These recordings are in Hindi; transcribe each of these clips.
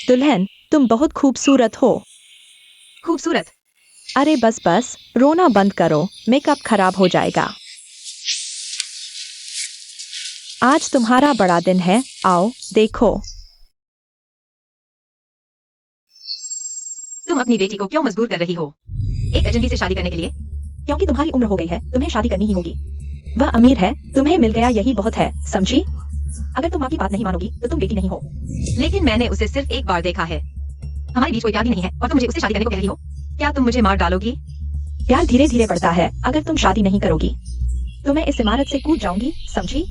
दुल्हन, तुम बहुत खूबसूरत हो। खूबसूरत? अरे बस बस, रोना बंद करो, मेकअप खराब हो जाएगा। आज तुम्हारा बड़ा दिन है, आओ देखो। तुम अपनी बेटी को क्यों मजबूर कर रही हो एक अजनबी से शादी करने के लिए? क्योंकि तुम्हारी उम्र हो गई है, तुम्हें शादी करनी ही होगी। वह अमीर है, तुम्हें मिल गया यही बहुत है, समझी? अगर तुम माँ की बात नहीं मानोगी तो तुम बेटी नहीं हो। लेकिन मैंने उसे सिर्फ एक बार देखा है। हमारे बीच कोई प्यार भी नहीं है और तुम मुझे उससे शादी करने को कह रही हो। क्या तुम मुझे मार डालोगी? प्यार धीरे धीरे बढ़ता है, अगर तुम शादी नहीं करोगी तो मैं इस इमारत से कूद जाऊंगी, समझी?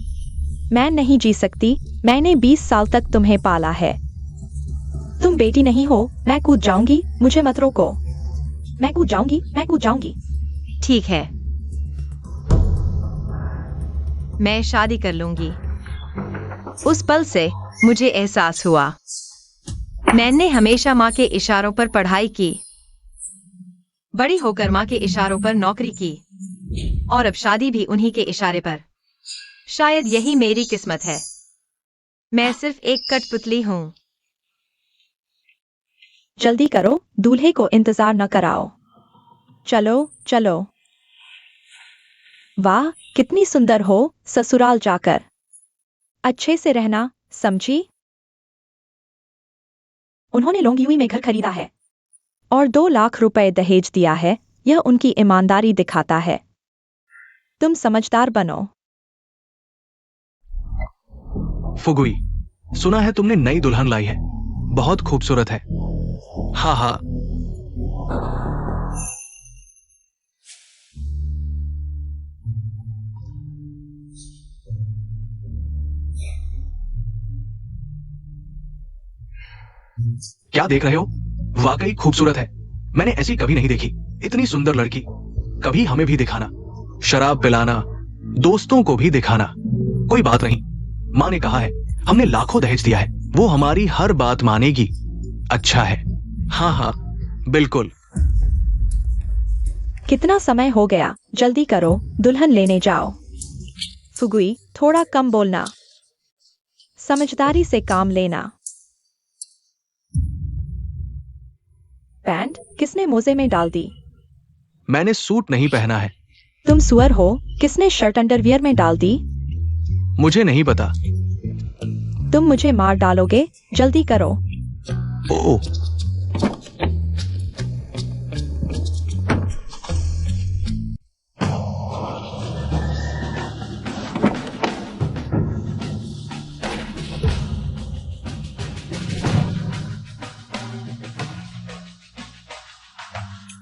मैं नहीं जी सकती, मैंने 20 साल तक तुम्हें पाला है। तुम बेटी नहीं हो, मैं कूद जाऊंगी, मुझे मत रोको। मैं कूद जाऊंगी, मैं कूद जाऊंगी। ठीक है, मैं शादी कर लूंगी। उस पल से मुझे एहसास हुआ मैंने हमेशा माँ के इशारों पर पढ़ाई की, बड़ी होकर माँ के इशारों पर नौकरी की और अब शादी भी उन्हीं के इशारे पर। शायद यही मेरी किस्मत है। मैं सिर्फ एक कठपुतली हूँ। जल्दी करो, दूल्हे को इंतजार न कराओ। चलो चलो। वाह, कितनी सुंदर हो ससुराल जाकर। अच्छे से रहना, समझी? उन्होंने लोंगयुई में घर खरीदा है और 2 लाख रुपए दहेज दिया है, यह उनकी ईमानदारी दिखाता है। तुम समझदार बनो। फुगुई, सुना है तुमने नई दुल्हन लाई है, बहुत खूबसूरत है। हाँ हाँ। क्या देख रहे हो? वाकई खूबसूरत है। मैंने ऐसी कभी नहीं देखी। इतनी सुंदर लड़की कभी हमें भी दिखाना, शराब पिलाना, दोस्तों को भी दिखाना। कोई बात नहीं, माँ ने कहा है हमने लाखों दहेज दिया है, वो हमारी हर बात मानेगी। अच्छा है। हाँ हाँ बिल्कुल। कितना समय हो गया, जल्दी करो, दुल्हन लेने जाओ। फुगुई, थोड़ा कम बोलना, समझदारी से काम लेना। पैंट किसने मोजे में डाल दी? मैंने सूट नहीं पहना है। तुम सुअर हो, किसने शर्ट अंडरवियर में डाल दी? मुझे नहीं पता। तुम मुझे मार डालोगे, जल्दी करो। ओ,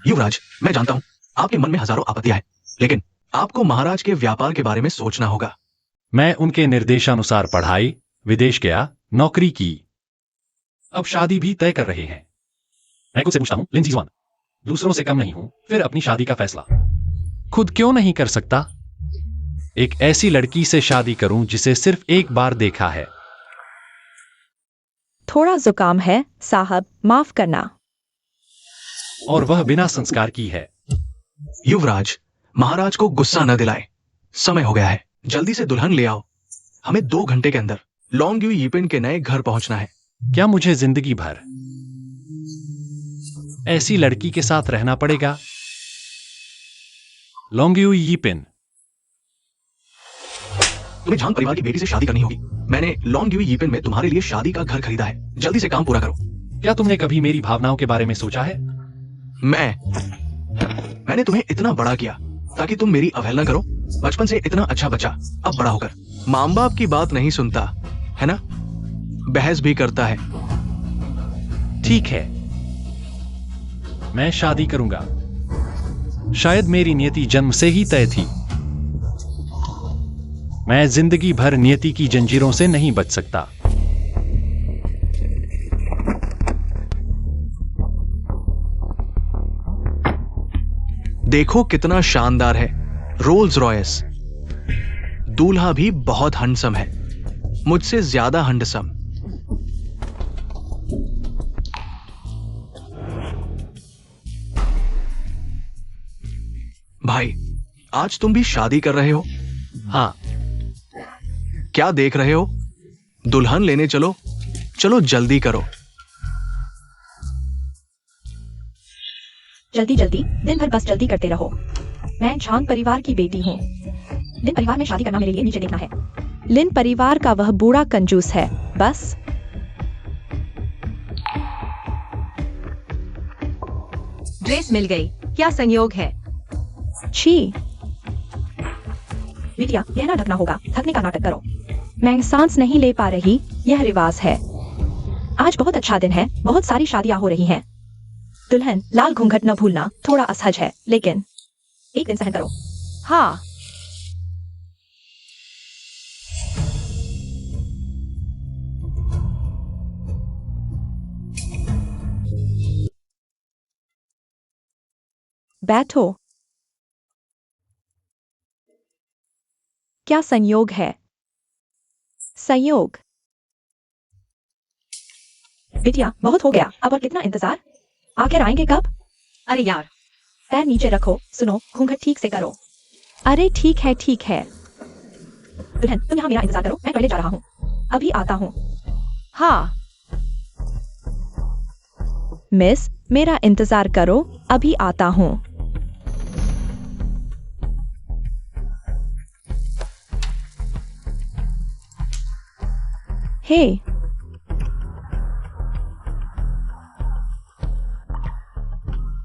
युवराज, मैं जानता हूं आपके मन में हजारों आपत्तियां हैं, लेकिन आपको महाराज के व्यापार के बारे में सोचना होगा। मैं उनके निर्देशानुसार पढ़ाई, विदेश गया, नौकरी की, अब शादी भी तय कर रहे हैं। मैं खुद से पूछता हूं, लिंजी ज़ुआन, दूसरों से कम नहीं हूं, फिर अपनी शादी का फैसला खुद क्यों नहीं कर सकता? एक ऐसी लड़की से शादी करूं जिसे सिर्फ एक बार देखा है। थोड़ा जुकाम है साहब, माफ करना। और वह बिना संस्कार की है। युवराज, महाराज को गुस्सा न दिलाए, समय हो गया है, जल्दी से दुल्हन ले आओ। हमें 2 घंटे के अंदर लोंगयू यीपिन के नए घर पहुंचना है। क्या मुझे जिंदगी भर ऐसी लड़की के साथ रहना पड़ेगा? लोंगयू यीपिन, तुम्हें झांग परिवार की बेटी से शादी करनी होगी। मैंने लोंगयू यीपिन में तुम्हारे लिए शादी का घर खरीदा है, जल्दी से काम पूरा करो। क्या तुमने कभी मेरी भावनाओं के बारे में सोचा है? मैंने तुम्हें इतना बड़ा किया ताकि तुम मेरी अवहेलना करो। बचपन से इतना अच्छा बच्चा, अब बड़ा होकर माँ बाप की बात नहीं सुनता है ना, बहस भी करता है। ठीक है, मैं शादी करूंगा। शायद मेरी नियति जन्म से ही तय थी। मैं जिंदगी भर नियति की जंजीरों से नहीं बच सकता। देखो कितना शानदार है, रोल्स रॉयस। दूल्हा भी बहुत हंडसम है, मुझसे ज्यादा हंडसम। भाई, आज तुम भी शादी कर रहे हो? हाँ। क्या देख रहे हो? दुल्हन लेने चलो, चलो जल्दी करो। जल्दी जल्दी दिन भर बस जल्दी करते रहो। मैं झांग परिवार की बेटी हूँ। लिन परिवार में शादी करना मेरे लिए नीचे देखना है। लिन परिवार का वह बूढ़ा कंजूस है। बस ड्रेस मिल गई, क्या संयोग है। छी। बिटिया, यह ना ढकना होगा, थकने का नाटक करो। मैं सांस नहीं ले पा रही, यह रिवाज है। आज बहुत अच्छा दिन है, बहुत सारी शादियां हो रही हैं। दुल्हन, लाल घूंघट न भूलना, थोड़ा असहज है, लेकिन एक दिन सहन करो। हाँ, बैठो। क्या संयोग है? संयोग। बिटिया, बहुत हो गया, अब और कितना इंतजार? आखिर आएंगे कब? अरे यार, पैर नीचे रखो, सुनो, घूंघट ठीक से करो। अरे ठीक है, ठीक है। दुल्हन, तुम यहाँ मेरा इंतजार करो, मैं टॉयलेट जा रहा हूँ। अभी आता हूँ। हाँ, मिस, मेरा इंतजार करो, अभी आता हूँ। हे,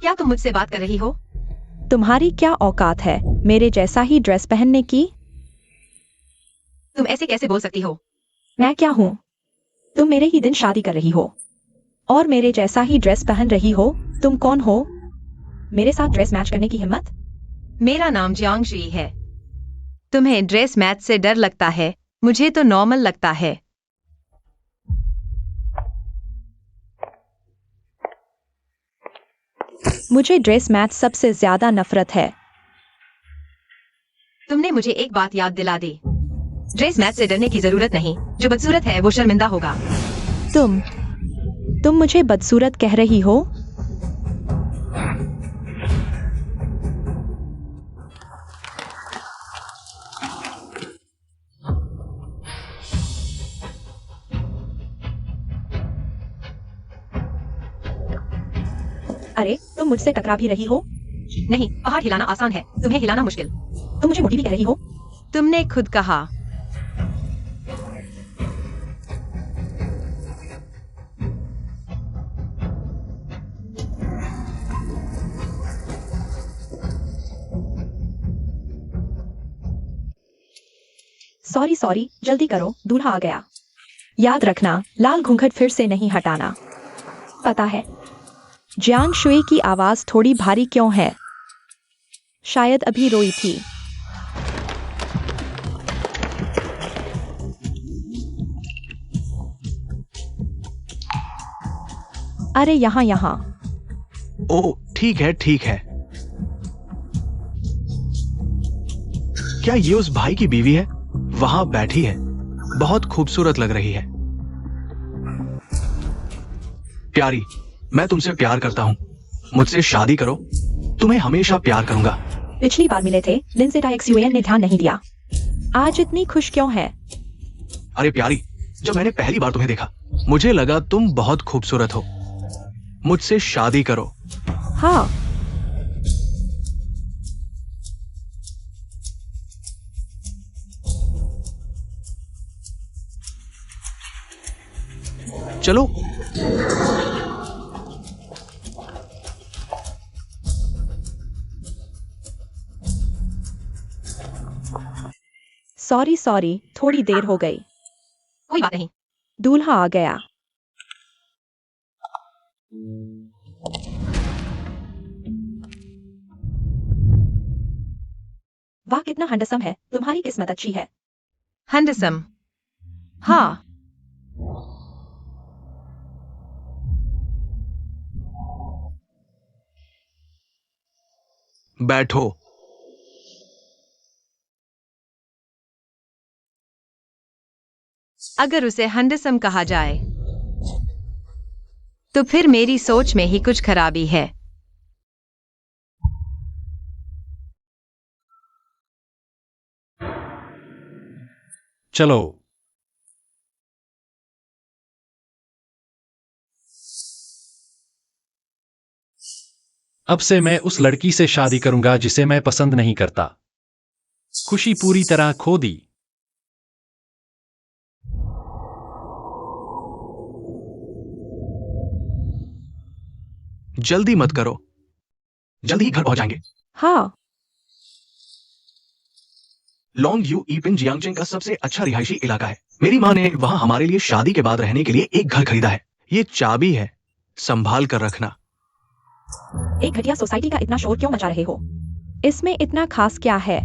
क्या तुम मुझसे बात कर रही हो? तुम्हारी क्या औकात है मेरे जैसा ही ड्रेस पहनने की? तुम ऐसे कैसे बोल सकती हो? मैं क्या हूँ? तुम मेरे ही दिन शादी कर रही हो और मेरे जैसा ही ड्रेस पहन रही हो। तुम कौन हो? मेरे साथ ड्रेस मैच करने की हिम्मत? मेरा नाम जियांग शुई है। तुम्हें ड्रेस मैच से डर लगता है, मुझे तो नॉर्मल लगता है। मुझे ड्रेस मैच सबसे ज्यादा नफरत है। तुमने मुझे एक बात याद दिला दी। ड्रेस मैच से डरने की जरूरत नहीं, जो बदसूरत है वो शर्मिंदा होगा। तुम मुझे बदसूरत कह रही हो? अरे, तुम मुझसे टकरा भी रही हो? नहीं, पहाड़ हिलाना आसान है, तुम्हें हिलाना मुश्किल। तुम मुझे मोटी भी कह रही हो? तुमने खुद कहा। सॉरी सॉरी, जल्दी करो, दूल्हा आ गया। याद रखना, लाल घूंघट फिर से नहीं हटाना। पता है। जियांग शुई की आवाज थोड़ी भारी क्यों है? शायद अभी रोई थी। अरे यहाँ यहाँ। ओह, ठीक है, ठीक है। क्या ये उस भाई की बीवी है? वहां बैठी है, बहुत खूबसूरत लग रही है। प्यारी, मैं तुमसे प्यार करता हूं, मुझसे शादी करो, तुम्हें हमेशा प्यार करूंगा। पिछली बार मिले थे, लिंसे XUAN ने ध्यान नहीं दिया। आज इतनी खुश क्यों है? अरे प्यारी, जब मैंने पहली बार तुम्हें देखा, मुझे लगा तुम बहुत खूबसूरत हो। मुझसे शादी करो। हाँ। चलो। सॉरी सॉरी, थोड़ी देर हो गई। कोई बात नहीं। दूल्हा आ गया। वाह, कितना हैंडसम है, तुम्हारी किस्मत अच्छी है। हैंडसम। हाँ, बैठो। अगर उसे हैंडसम कहा जाए तो फिर मेरी सोच में ही कुछ खराबी है। चलो। अब से मैं उस लड़की से शादी करूंगा जिसे मैं पसंद नहीं करता। खुशी पूरी तरह खो दी। जल्दी मत करो, जल्दी ही घर पहुंच जाएंगे। हाँ, लॉन्ग यू ईपिन जियांगचेंग का सबसे अच्छा रिहायशी इलाका है। मेरी माँ ने वहां हमारे लिए शादी के बाद रहने के लिए एक घर खरीदा है। ये चाबी है, संभाल कर रखना। एक घटिया सोसाइटी का इतना शोर क्यों मचा रहे हो? इसमें इतना खास क्या है?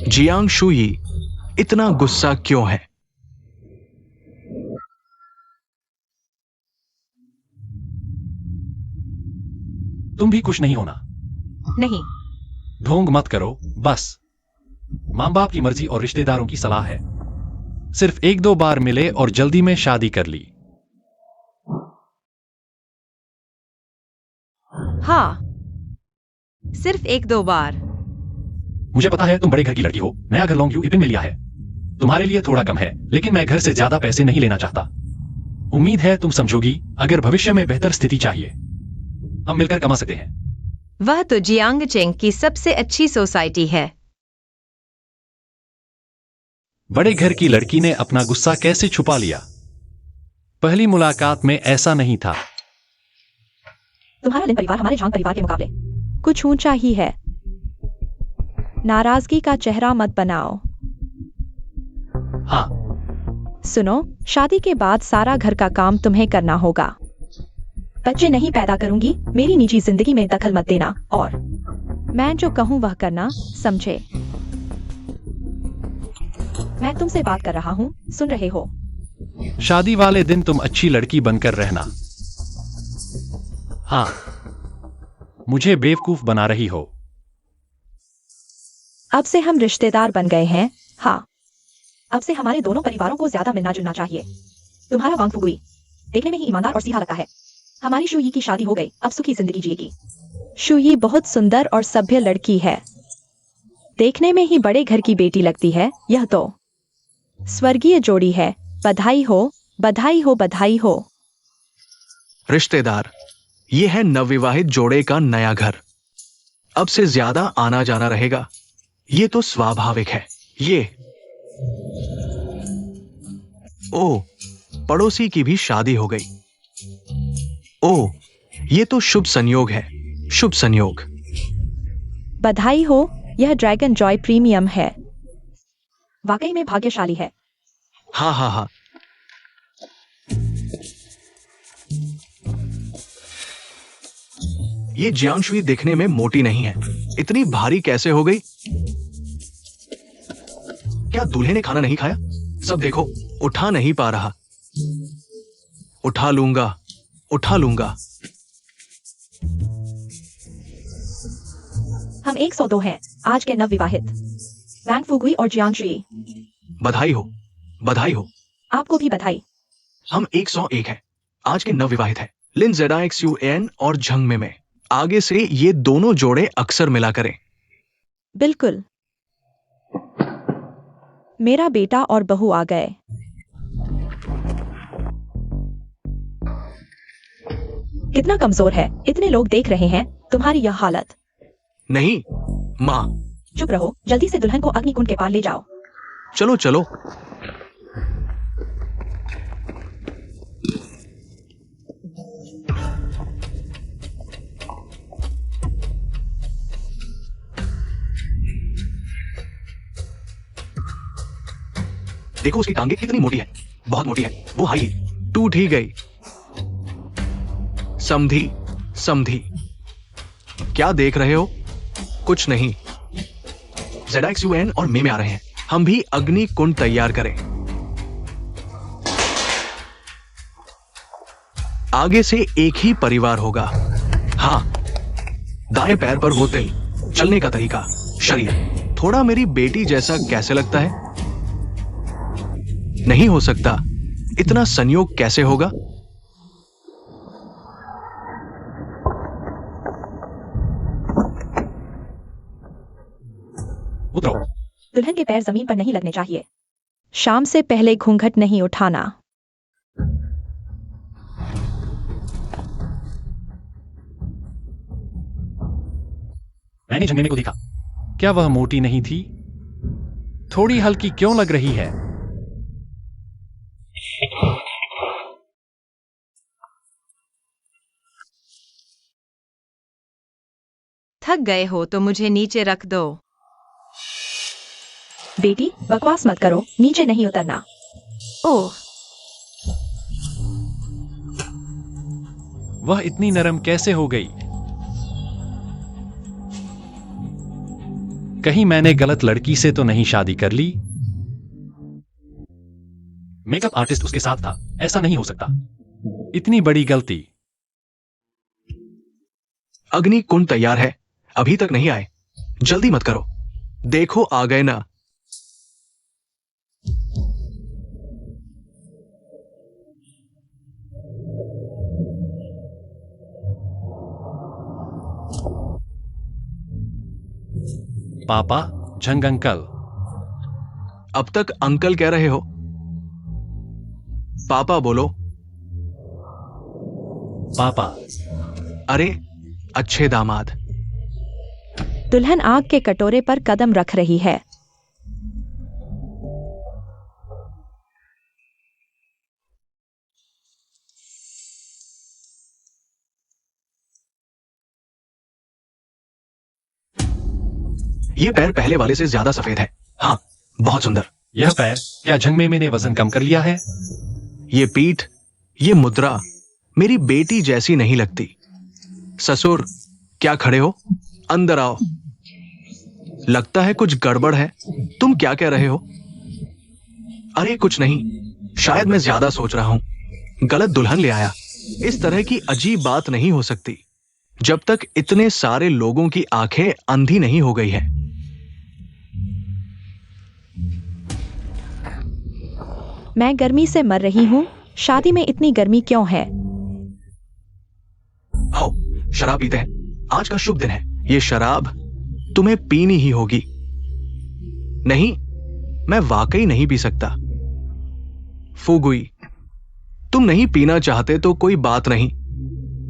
जियांग शुई, इतना गुस्सा क्यों है? तुम भी खुश नहीं होना। नहीं, ढोंग मत करो, बस माँ बाप की मर्जी और रिश्तेदारों की सलाह है। सिर्फ 1-2 बार मिले और जल्दी में शादी कर ली। हाँ, सिर्फ 1-2 बार। मुझे पता है तुम बड़े घर की लड़की हो। नया घर लॉन्ग यू इपिन में लिया है। तुम्हारे लिए थोड़ा कम है, लेकिन मैं घर से ज्यादा पैसे नहीं लेना चाहता। उम्मीद है तुम समझोगी। अगर भविष्य में बेहतर स्थिति चाहिए, हम मिलकर कमा सकते हैं। वह तो जियांगचेंग की सबसे अच्छी सोसाइटी है। बड़े घर की लड़की ने अपना गुस्सा कैसे छुपा लिया? पहली मुलाकात में ऐसा नहीं था। तुम्हारा लिन परिवार हमारे झांग परिवार के मुकाबले कुछ ऊंचा ही है। नाराजगी का चेहरा मत बनाओ। हाँ, सुनो, शादी के बाद सारा घर का काम तुम्हें करना होगा। बच्चे नहीं पैदा करूंगी, मेरी निजी जिंदगी में दखल मत देना, और मैं जो कहूं वह करना, समझे? मैं तुमसे बात कर रहा हूं, सुन रहे हो? शादी वाले दिन तुम अच्छी लड़की बनकर रहना। हाँ, मुझे बेवकूफ बना रही हो। अब से हम रिश्तेदार बन गए हैं। हाँ, अब से हमारे दोनों परिवारों को ज्यादा मिलना जुलना चाहिए। तुम्हारा वांग फुगुई देखने में ही ईमानदार और सीधा लगता है। हमारी शुई की शादी हो गई, अब सुखी जिंदगी जिएगी। शुई बहुत सुंदर और सभ्य लड़की है। देखने में ही बड़े घर की बेटी लगती है। यह तो स्वर्गीय जोड़ी है। बधाई हो, बधाई हो, बधाई हो। रिश्तेदार, ये है नवविवाहित जोड़े का नया घर। अब से ज्यादा आना जाना रहेगा। ये तो स्वाभाविक है। ये ओ, पड़ोसी की भी शादी हो गई। ओ, ये तो शुभ संयोग है, शुभ संयोग। बधाई हो, यह ड्रैगन जॉय प्रीमियम है। वाकई में भाग्यशाली है। हाँ हाँ हाँ। ये जियांगशुई दिखने में मोटी नहीं है, इतनी भारी कैसे हो गई? क्या दूल्हे ने खाना नहीं खाया? सब देखो, उठा नहीं पा रहा। उठा लूंगा, उठा लूंगा। हम 102 हैं, आज के नवविवाहित वांग फुगुई और जियांगशुई। बधाई हो, बधाई हो। आपको भी बधाई। हम 101 हैं, आज के नवविवाहित हैं। लिन ZXUN और झंग में आगे से ये दोनों जोड़े अक्सर मिला करें। बिल्कुल। मेरा बेटा और बहू आ गए। कितना कमजोर है, इतने लोग देख रहे हैं तुम्हारी यह हालत। नहीं माँ। चुप रहो, जल्दी से दुल्हन को अग्निकुंड के पार ले जाओ। चलो चलो। देखो उसकी टांगे कितनी मोटी है, बहुत मोटी है। वो हाई टूट ही गई। समधी समधी, क्या देख रहे हो? कुछ नहीं। ZXUN और में आ रहे हैं। हम भी अग्नि कुंड तैयार करें। आगे से एक ही परिवार होगा। हाँ, दाएं पैर पर वो तिल, चलने का तरीका, शरीर थोड़ा मेरी बेटी जैसा कैसे लगता है? नहीं हो सकता। इतना संयोग कैसे होगा? उतरो। दुल्हन के पैर जमीन पर नहीं लगने चाहिए। शाम से पहले घूंघट नहीं उठाना। मैंने झंगेने को देखा। क्या वह मोटी नहीं थी? थोड़ी हल्की क्यों लग रही है? थक गए हो तो मुझे नीचे रख दो। बेटी बकवास मत करो, नीचे नहीं उतरना। ओह, वह इतनी नरम कैसे हो गई? कहीं मैंने गलत लड़की से तो नहीं शादी कर ली? मेकअप आर्टिस्ट उसके साथ था, ऐसा नहीं हो सकता। इतनी बड़ी गलती। अग्नि कुंड तैयार है, अभी तक नहीं आए। जल्दी मत करो, देखो आ गए ना। पापा, झंग अंकल। अब तक अंकल कह रहे हो, पापा बोलो। पापा। अरे अच्छे दामाद। दुल्हन आग के कटोरे पर कदम रख रही है। ये पैर पहले वाले से ज्यादा सफेद है। हाँ, बहुत सुंदर। यह पैर, क्या झंगमेमे ने वजन कम कर लिया है? ये पीठ, ये मुद्रा मेरी बेटी जैसी नहीं लगती। ससुर, क्या खड़े हो? अंदर आओ। लगता है कुछ गड़बड़ है। तुम क्या कह रहे हो? अरे कुछ नहीं, शायद मैं ज्यादा सोच रहा हूं। गलत दुल्हन ले आया। इस तरह की अजीब बात नहीं हो सकती जब तक इतने सारे लोगों की आंखें अंधी नहीं हो गई हैं। मैं गर्मी से मर रही हूँ। शादी में इतनी गर्मी क्यों है? आओ, शराब पीते हैं। आज का शुभ दिन है। ये शराब तुम्हें पीनी ही होगी। नहीं, मैं वाकई नहीं पी सकता। फुगुई, तुम नहीं पीना चाहते तो कोई बात नहीं।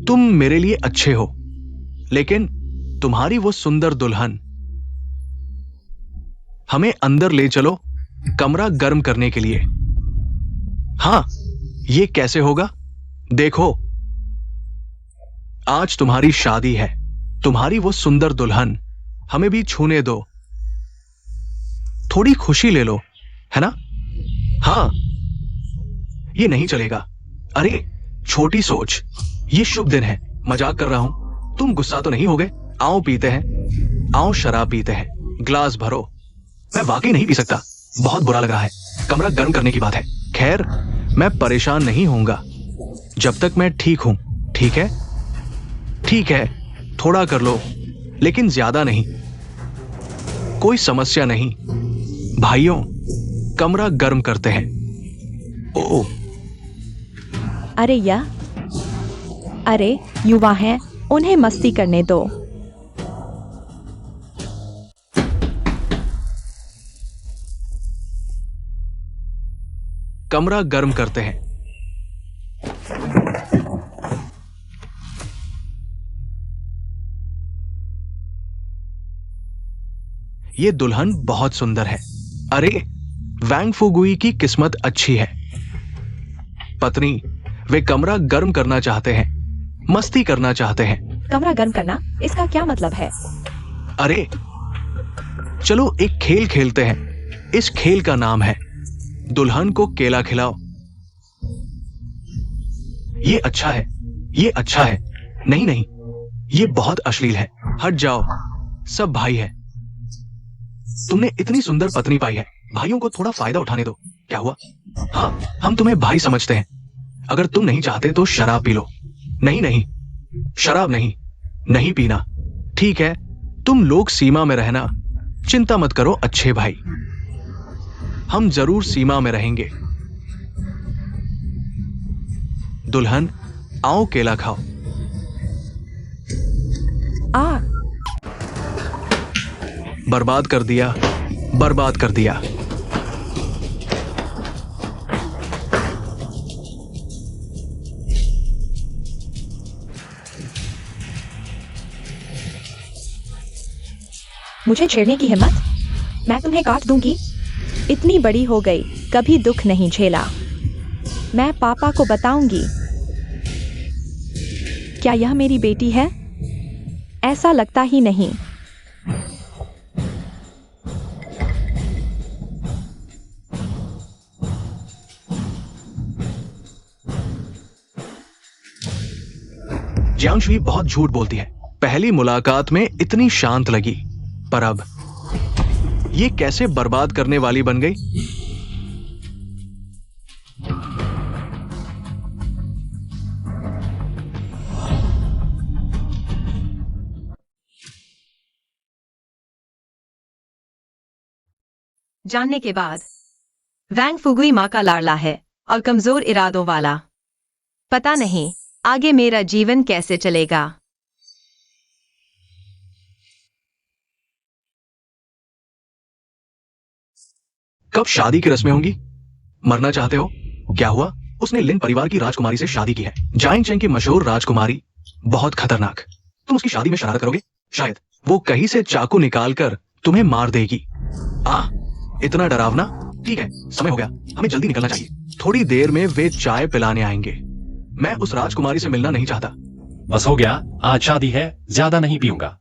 तुम मेरे लिए अच्छे हो, लेकिन तुम्हारी वो सुंदर दुल्हन। हमें अंदर ले चलो, कमरा गर्म करने के लिए। हाँ, ये कैसे होगा? देखो, आज तुम्हारी शादी है। तुम्हारी वो सुंदर दुल्हन, हमें भी छूने दो। थोड़ी खुशी ले लो, है ना? हाँ, ये नहीं चलेगा। अरे छोटी सोच, ये शुभ दिन है। मजाक कर रहा हूं। तुम गुस्सा तो नहीं हो गए? आओ पीते हैं। आओ शराब पीते हैं। ग्लास भरो। मैं वाकई नहीं पी सकता, बहुत बुरा लग रहा है। कमरा गर्म करने की बात है। खैर, मैं परेशान नहीं होऊंगा जब तक मैं ठीक हूं। ठीक है? ठीक है, थोड़ा कर लो, लेकिन ज्यादा नहीं। कोई समस्या नहीं। भाइयों, कमरा गर्म करते हैं। ओह, अरे युवा हैं, उन्हें मस्ती करने दो। कमरा गर्म करते हैं। ये दुल्हन बहुत सुंदर है। अरे, वैंग फुगुई की किस्मत अच्छी है। पत्नी, वे कमरा गर्म करना चाहते हैं, मस्ती करना चाहते हैं। कमरा गर्म करना, इसका क्या मतलब है? अरे चलो एक खेल खेलते हैं। इस खेल का नाम है दुल्हन को केला खिलाओ। ये अच्छा है, ये अच्छा है। नहीं नहीं, ये बहुत अश्लील है। हट जाओ, सब भाई है। तुमने इतनी सुंदर पत्नी पाई है, भाइयों को थोड़ा फायदा उठाने दो। क्या हुआ? हाँ, हम तुम्हें भाई समझते हैं। अगर तुम नहीं चाहते तो शराब पी लो। नहीं नहीं, शराब नहीं, नहीं पीना। ठीक है, तुम लोग सीमा में रहना। चिंता मत करो अच्छे भाई, हम जरूर सीमा में रहेंगे। दुल्हन, आओ केला खाओ। आ बर्बाद कर दिया, बर्बाद कर दिया। मुझे छेड़ने की हिम्मत? मैं तुम्हें काट दूंगी। इतनी बड़ी हो गई, कभी दुख नहीं झेला। मैं पापा को बताऊंगी। क्या यह मेरी बेटी है? ऐसा लगता ही नहीं। जियांगशुई बहुत झूठ बोलती है। पहली मुलाकात में इतनी शांत लगी, पर अब ये कैसे बर्बाद करने वाली बन गई। जानने के बाद वैंग फुगुई माँ का लाडला है और कमजोर इरादों वाला। पता नहीं आगे मेरा जीवन कैसे चलेगा। कब शादी की रस्में होंगी? मरना चाहते हो? क्या हुआ? उसने लिन परिवार की राजकुमारी से शादी की है, जाइंग चेंग की मशहूर राजकुमारी। बहुत खतरनाक। तुम उसकी शादी में शरारत करोगे? शायद वो कहीं से चाकू निकालकर तुम्हें मार देगी। इतना डरावना। ठीक है, समय हो गया, हमें जल्दी निकलना चाहिए। थोड़ी देर में वे चाय पिलाने आएंगे। मैं उस राजकुमारी से मिलना नहीं चाहता। बस हो गया, आज शादी है, ज्यादा नहीं पीऊंगा।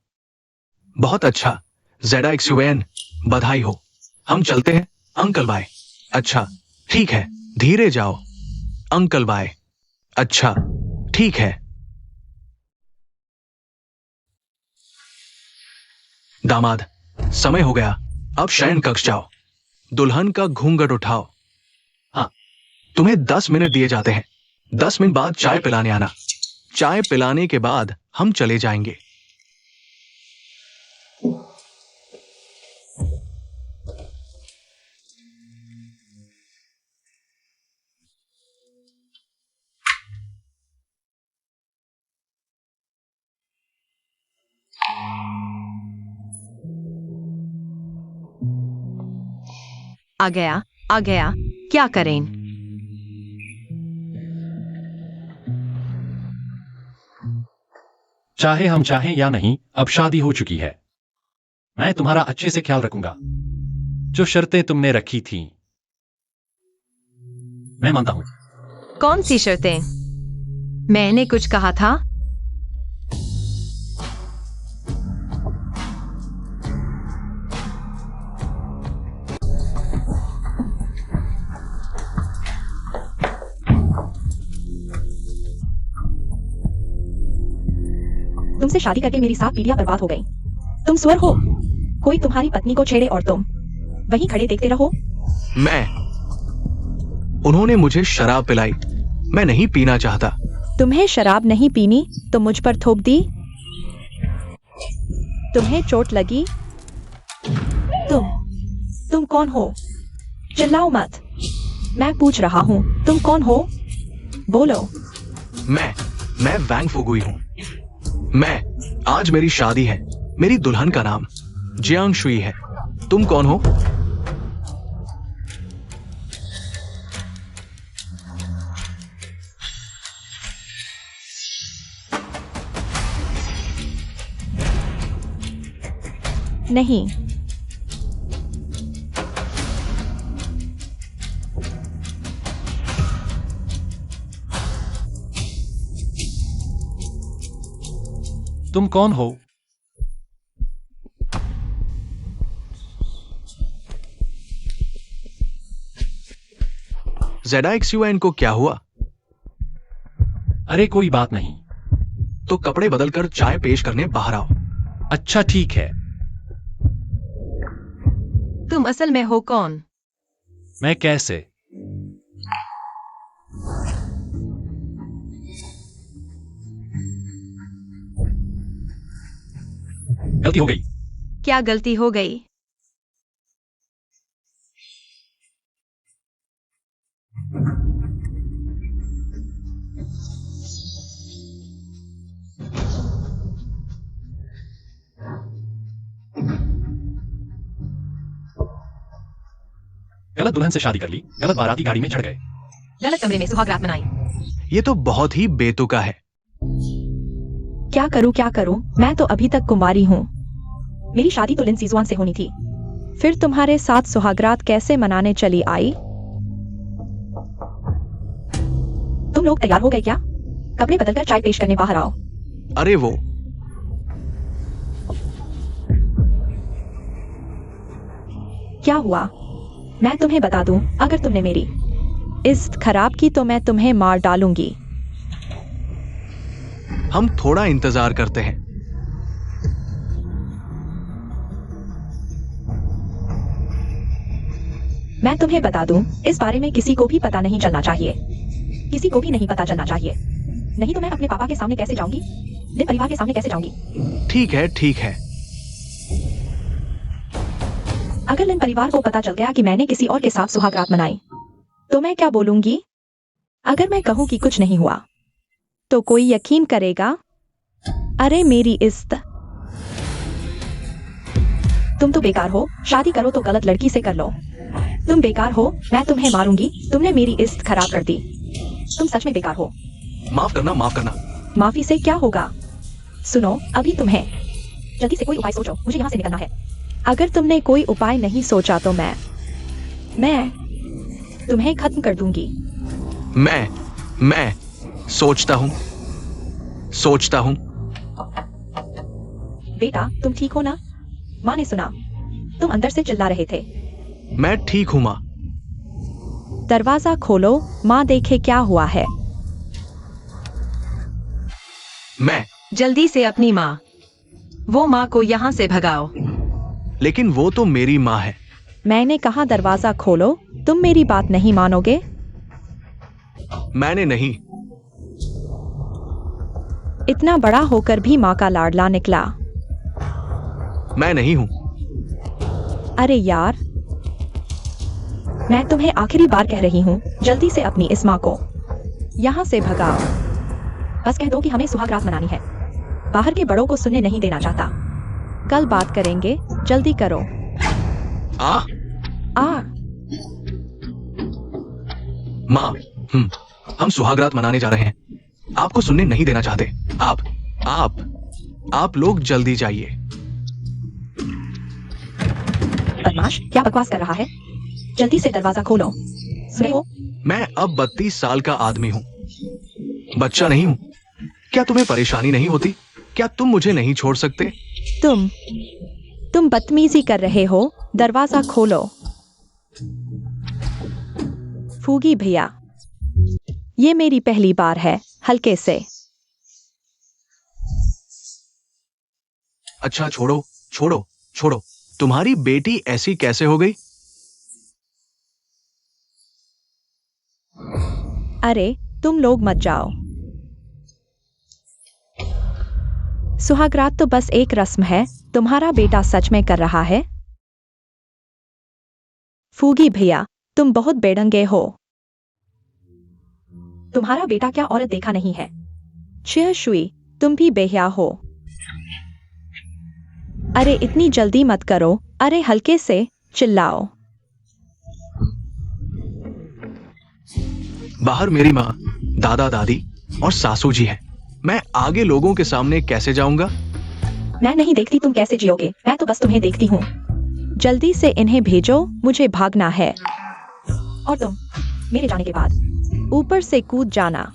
बहुत अच्छा। ZXUN, बधाई हो। हम चलते हैं अंकल बाय। अच्छा ठीक है, धीरे जाओ अंकल बाय। अच्छा ठीक है। दामाद, समय हो गया, अब शयन कक्ष जाओ। दुल्हन का घूंघट उठाओ। हाँ, तुम्हें 10 मिनट दिए जाते हैं। 10 मिनट बाद चाय पिलाने आना। चाय पिलाने के बाद हम चले जाएंगे। आ गया, क्या करें? चाहे हम चाहें या नहीं, अब शादी हो चुकी है। मैं तुम्हारा अच्छे से ख्याल रखूंगा। जो शर्तें तुमने रखी थी, मैं मानता हूं। कौन सी शर्तें? मैंने कुछ कहा था? तुमसे शादी करके मेरी 7 पीढ़ियां बर्बाद हो गई। तुम स्वर हो, कोई तुम्हारी पत्नी को छेड़े और तुम वहीं खड़े देखते रहो। उन्होंने मुझे शराब पिलाई। मैं नहीं पीना चाहता। तुम्हें शराब नहीं पीनी तो मुझ पर थोप दी। तुम्हें चोट लगी? तुम कौन हो? चिल्लाओ मत। मैं पूछ रहा हूँ, तुम कौन हो? बोलो। मैं वैंग फुगुई हूँ। आज मेरी शादी है। मेरी दुल्हन का नाम जियांगशुई है। तुम कौन हो? नहीं। तुम कौन हो? ZXUN को क्या हुआ? अरे कोई बात नहीं। तो कपड़े बदलकर चाय पेश करने बाहर आओ। अच्छा ठीक है। तुम असल में हो कौन? मैं कैसे? गलती हो गई। क्या गलती हो गई? गलत दुल्हन से शादी कर ली, गलत बाराती गाड़ी में चढ़ गए, गलत कमरे में सुहाग रात मनाई। ये तो बहुत ही बेतुका है। क्या करूं? मैं तो अभी तक कुंवारी हूँ। मेरी शादी तो लिन सीजवान से होनी थी। फिर तुम्हारे साथ सुहागरात कैसे मनाने चली आई? तुम लोग तैयार हो गए क्या? कपड़े बदलकर चाय पेश करने बाहर आओ। अरे वो क्या हुआ? मैं तुम्हें बता दूं, अगर तुमने मेरी इज्जत खराब की तो मैं तुम्हें मार डालूंगी। हम थोड़ा इंतजार करते हैं। मैं तुम्हें बता दूं, इस बारे में किसी को भी पता नहीं चलना चाहिए। किसी को भी नहीं पता चलना चाहिए। नहीं तो मैं अपने पापा के सामने कैसे जाऊंगी? लिन परिवार के सामने कैसे जाऊंगी? ठीक है, ठीक है। अगर लिन परिवार को पता चल गया कि मैंने किसी और के साथ सुहागरात मनाई, तो मैं क्या बोलूंगी? अगर मैं कहूं कि कुछ नहीं हुआ, तो कोई यकीन करेगा? अरे मेरी इज्जत। तुम तो बेकार हो। शादी करो तो गलत लड़की से कर लो। तुम बेकार हो, मैं तुम्हें मारूंगी। तुमने मेरी इज्जत खराब कर दी। तुम सच में बेकार हो। माफ करना, माफ करना। माफी से क्या होगा? सुनो, अभी तुम्हें जल्दी से कोई उपाय सोचो, मुझे यहाँ से निकलना है। अगर तुमने कोई उपाय नहीं सोचा तो मैं तुम्हें खत्म कर दूंगी। मैं सोचता हूं। बेटा, तुम ठीक हो ना? माँ ने सुना, तुम अंदर से चिल्ला रहे थे। मैं ठीक हूं माँ। दरवाजा खोलो, माँ देखे क्या हुआ है। मैं जल्दी से अपनी माँ, वो माँ को यहाँ से भगाओ। लेकिन वो तो मेरी माँ है। मैंने कहा दरवाजा खोलो। तुम मेरी बात नहीं मानोगे? मैंने नहीं। इतना बड़ा होकर भी माँ का लाडला निकला। मैं नहीं हूं। अरे यार, मैं तुम्हें आखिरी बार कह रही हूँ, जल्दी से अपनी इस माँ को यहाँ से भगाओ। बस कह दो कि हमें सुहागरात मनानी है। बाहर के बड़ों को सुनने नहीं देना चाहता। कल बात करेंगे, जल्दी करो। आ माँ, हम सुहागरात मनाने जा रहे हैं। आपको सुनने नहीं देना चाहते। आप लोग जल्दी जाइए। बदमाश, क्या बकवास कर रहा है? जल्दी से दरवाजा खोलो। सुने हो? मैं अब 32 साल का आदमी हूँ, बच्चा नहीं हूँ। क्या तुम्हें परेशानी नहीं होती? क्या तुम मुझे नहीं छोड़ सकते? तुम बदतमीजी कर रहे हो। दरवाजा खोलो। फूगी भैया, ये मेरी पहली बार है। हल्के से। अच्छा, छोड़ो। तुम्हारी बेटी ऐसी कैसे हो गई? अरे तुम लोग मत जाओ। सुहागरात तो बस एक रस्म है। तुम्हारा बेटा सच में कर रहा है? फूगी भैया, तुम बहुत बेढंगे हो। तुम्हारा बेटा क्या औरत देखा नहीं है? छिया शुई, तुम भी बेहया हो। अरे इतनी जल्दी मत करो। अरे हल्के से चिल्लाओ। बाहर मेरी माँ, दादा दादी और सासू जी हैं। मैं आगे लोगों के सामने कैसे जाऊंगा? मैं नहीं देखती तुम कैसे जियोगे। मैं तो बस तुम्हें देखती हूँ। जल्दी से इन्हें भेजो, मुझे भागना है। और तुम मेरे जाने के बाद ऊपर से कूद जाना।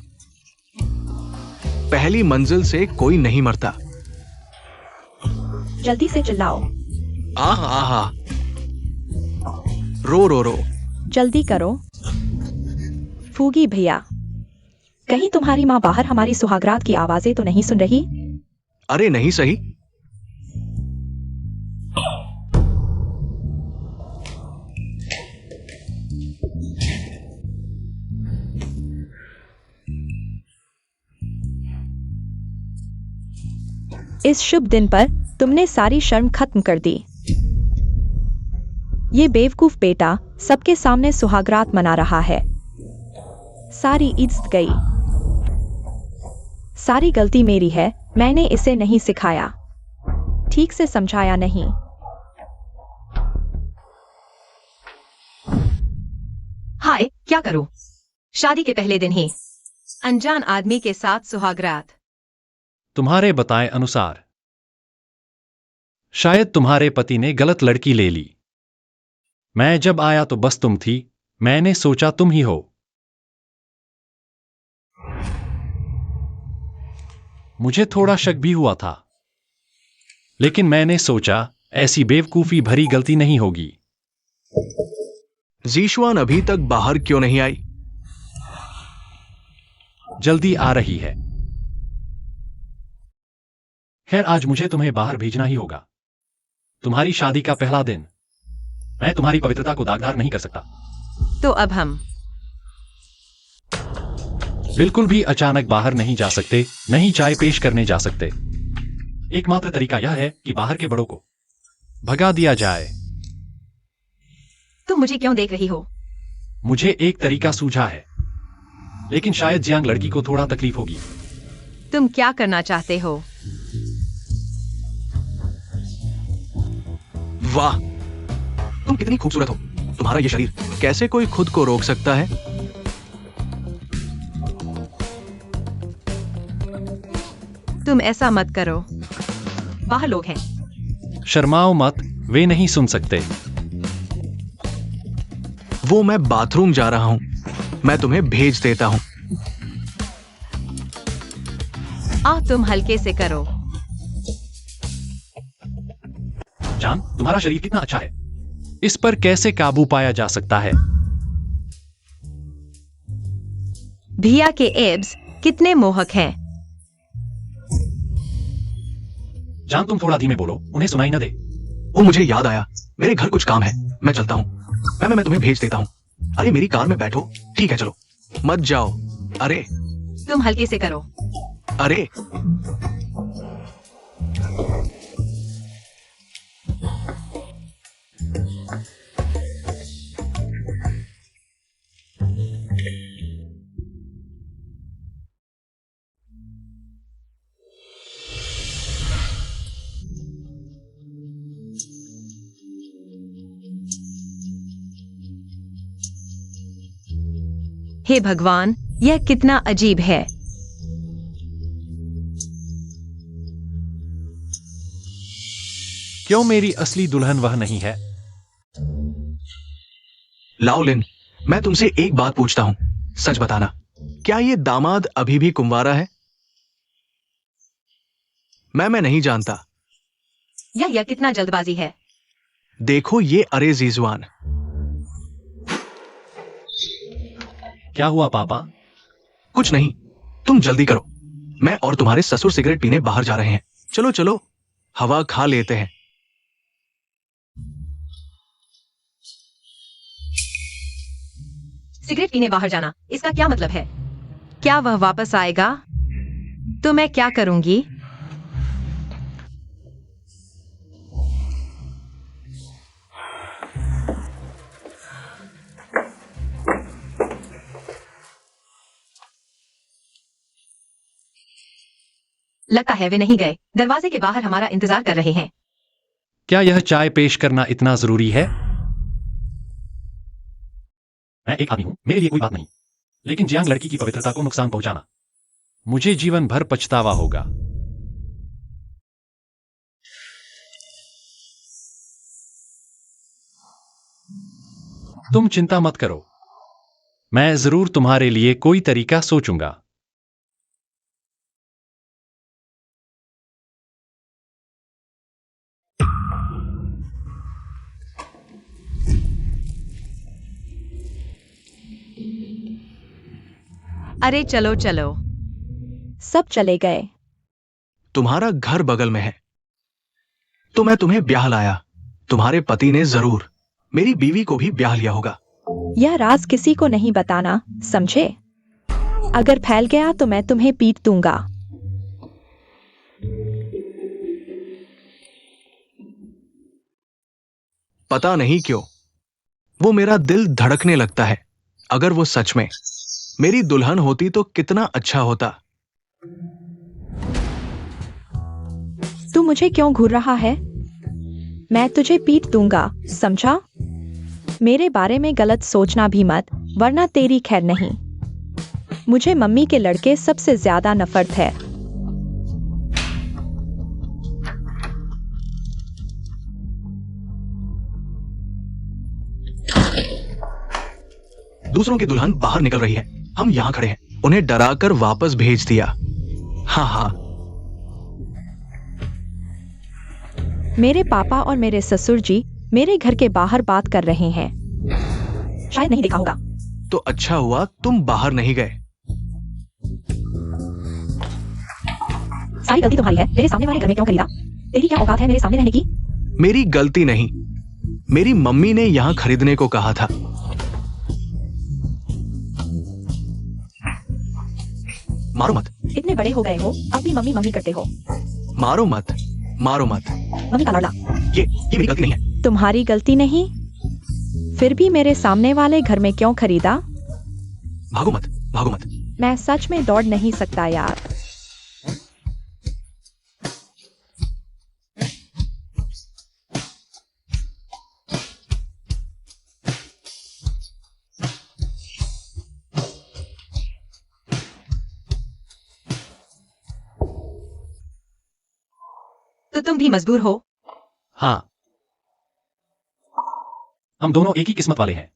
पहली मंजिल से कोई नहीं मरता। जल्दी से चिल्लाओ। आहा, रो। जल्दी करो। फूगी भैया, कहीं तुम्हारी माँ बाहर हमारी सुहागरात की आवाजें तो नहीं सुन रही? अरे नहीं सही। इस शुभ दिन पर तुमने सारी शर्म खत्म कर दी। ये बेवकूफ बेटा सबके सामने सुहागरात मना रहा है। सारी इज्जत गई। सारी गलती मेरी है। मैंने इसे नहीं सिखाया, ठीक से समझाया नहीं। हाय, क्या करूं? शादी के पहले दिन ही अनजान आदमी के साथ सुहागरात। तुम्हारे बताए अनुसार शायद तुम्हारे पति ने गलत लड़की ले ली। मैं जब आया तो बस तुम थी, मैंने सोचा तुम ही हो। मुझे थोड़ा शक भी हुआ था, लेकिन मैंने सोचा ऐसी बेवकूफी भरी गलती नहीं होगी। जीशुआन अभी तक बाहर क्यों नहीं आई? जल्दी आ रही है। खैर, आज मुझे तुम्हें बाहर भेजना ही होगा। तुम्हारी शादी का पहला दिन। मैं तुम्हारी पवित्रता को दागदार नहीं कर सकता। तो अब हम बिल्कुल भी अचानक बाहर नहीं जा सकते, नहीं चाय पेश करने जा सकते। एकमात्र तरीका यह है कि बाहर के बड़ों को भगा दिया जाए। तुम मुझे क्यों देख रही हो? मुझे एक तरीका सूझा है, लेकिन शायद जियांग लड़की को थोड़ा तकलीफ होगी। तुम क्या करना चाहते हो? वाह, तुम कितनी खूबसूरत हो। तुम्हारा ये शरीर, कैसे कोई खुद को रोक सकता है? तुम ऐसा मत करो। बाहर लोग हैं। शर्माओ मत, वे नहीं सुन सकते। वो मैं बाथरूम जा रहा हूं, मैं तुम्हें भेज देता हूं। तुम हल्के से करो। जान, तुम्हारा शरीर कितना अच्छा है। इस पर कैसे काबू पाया जा सकता है? भिया के एब्स कितने मोहक हैं। जान, तुम थोड़ा धीमे बोलो, उन्हें सुनाई न दे। वो मुझे याद आया, मेरे घर कुछ काम है, मैं चलता हूं। मैं तुम्हें भेज देता हूं। अरे मेरी कार में बैठो। ठीक है, चलो। मत जाओ। अरे तुम हल्के से करो। अरे हे भगवान, यह कितना अजीब है। क्यों मेरी असली दुल्हन वह नहीं है? लाओ लिन, मैं तुमसे एक बात पूछता हूं, सच बताना, क्या ये दामाद अभी भी कुंवारा है? मैं नहीं जानता। यह कितना जल्दबाजी है। देखो ये, अरे जीजुआन। क्या हुआ पापा? कुछ नहीं, तुम जल्दी करो। मैं और तुम्हारे ससुर सिगरेट पीने बाहर जा रहे हैं। चलो चलो, हवा खा लेते हैं। सिगरेट पीने बाहर जाना, इसका क्या मतलब है? क्या वह वापस आएगा? तो मैं क्या करूंगी? लगता है वे नहीं गए। दरवाजे के बाहर हमारा इंतजार कर रहे हैं। क्या यह चाय पेश करना इतना जरूरी है? मैं एक आदमी हूं, मेरे लिए कोई बात नहीं, लेकिन जियांग लड़की की पवित्रता को नुकसान पहुंचाना, मुझे जीवन भर पछतावा होगा। तुम चिंता मत करो, मैं जरूर तुम्हारे लिए कोई तरीका सोचूंगा। अरे चलो चलो। सब चले गए। तुम्हारा घर बगल में है, तो मैं तुम्हें ब्याह लाया। तुम्हारे पति ने जरूर मेरी बीवी को भी ब्याह लिया होगा। यह राज किसी को नहीं बताना, समझे? अगर फैल गया तो मैं तुम्हें पीट दूंगा। पता नहीं क्यों, वो मेरा दिल धड़कने लगता है। अगर वो सच में मेरी दुल्हन होती तो कितना अच्छा होता। तू मुझे क्यों घूर रहा है? मैं तुझे पीट दूंगा, समझा? मेरे बारे में गलत सोचना भी मत, वरना तेरी खैर नहीं। मुझे मम्मी के लड़के सबसे ज्यादा नफरत है। दूसरों की दुल्हन बाहर निकल रही है, हम यहाँ खड़े हैं। उन्हें डराकर वापस भेज दिया। हाँ हाँ, मेरे पापा और मेरे ससुर जी मेरे घर के बाहर बात कर रहे हैं। शायद नहीं देखा होगा। तो अच्छा हुआ तुम बाहर नहीं गए। सारी गलती तुम्हारी है। मेरे सामने वाले घर में क्यों खरीदा? तेरी क्या औकात है मेरे सामने रहने की? मेरी गलती नहीं, मेरी मम्मी ने यहाँ खरीदने को कहा था। मारो मत, इतने बड़े हो गए हो, अब भी मम्मी मम्मी करते हो। मारो मत, मारो मत। मम्मी का लाडला। ये मेरी गलती नहीं है। तुम्हारी गलती नहीं? फिर भी मेरे सामने वाले घर में क्यों खरीदा? भागो मत, भागो मत। मैं सच में दौड़ नहीं सकता यार। तो तुम भी मजबूर हो। हाँ, हम दोनों एक ही किस्मत वाले हैं।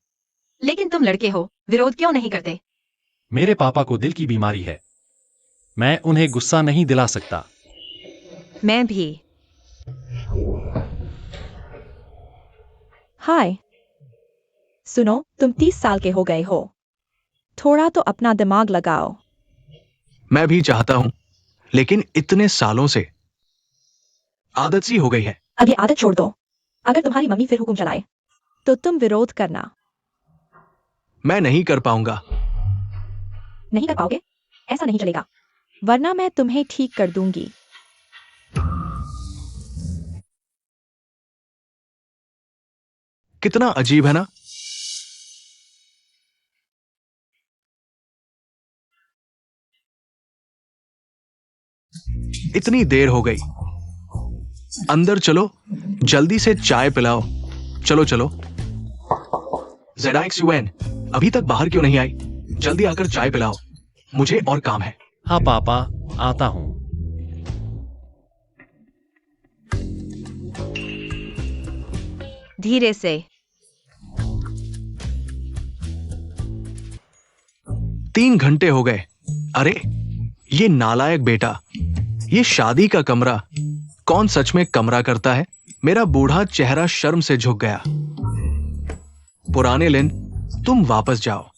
लेकिन तुम लड़के हो, विरोध क्यों नहीं करते? मेरे पापा को दिल की बीमारी है, मैं उन्हें गुस्सा नहीं दिला सकता। मैं भी। हाय, सुनो, तुम 30 साल के हो गए हो। थोड़ा तो अपना दिमाग लगाओ। मैं भी चाहता हूं, लेकिन इतने सालों से आदत सी हो गई है। अब ये आदत छोड़ दो। अगर तुम्हारी मम्मी फिर हुक्म चलाए तो तुम विरोध करना। मैं नहीं कर पाऊंगा। नहीं कर पाओगे? ऐसा नहीं चलेगा, वरना मैं तुम्हें ठीक कर दूंगी। कितना अजीब है ना? इतनी देर हो गई। अंदर चलो, जल्दी से चाय पिलाओ। चलो चलो। ZXUN अभी तक बाहर क्यों नहीं आई? जल्दी आकर चाय पिलाओ, मुझे और काम है। हाँ पापा, आता हूं। धीरे से। 3 घंटे हो गए। अरे ये नालायक बेटा, ये शादी का कमरा कौन सच में कमरा करता है? मेरा बूढ़ा चेहरा शर्म से झुक गया। पुराने लिन, तुम वापस जाओ।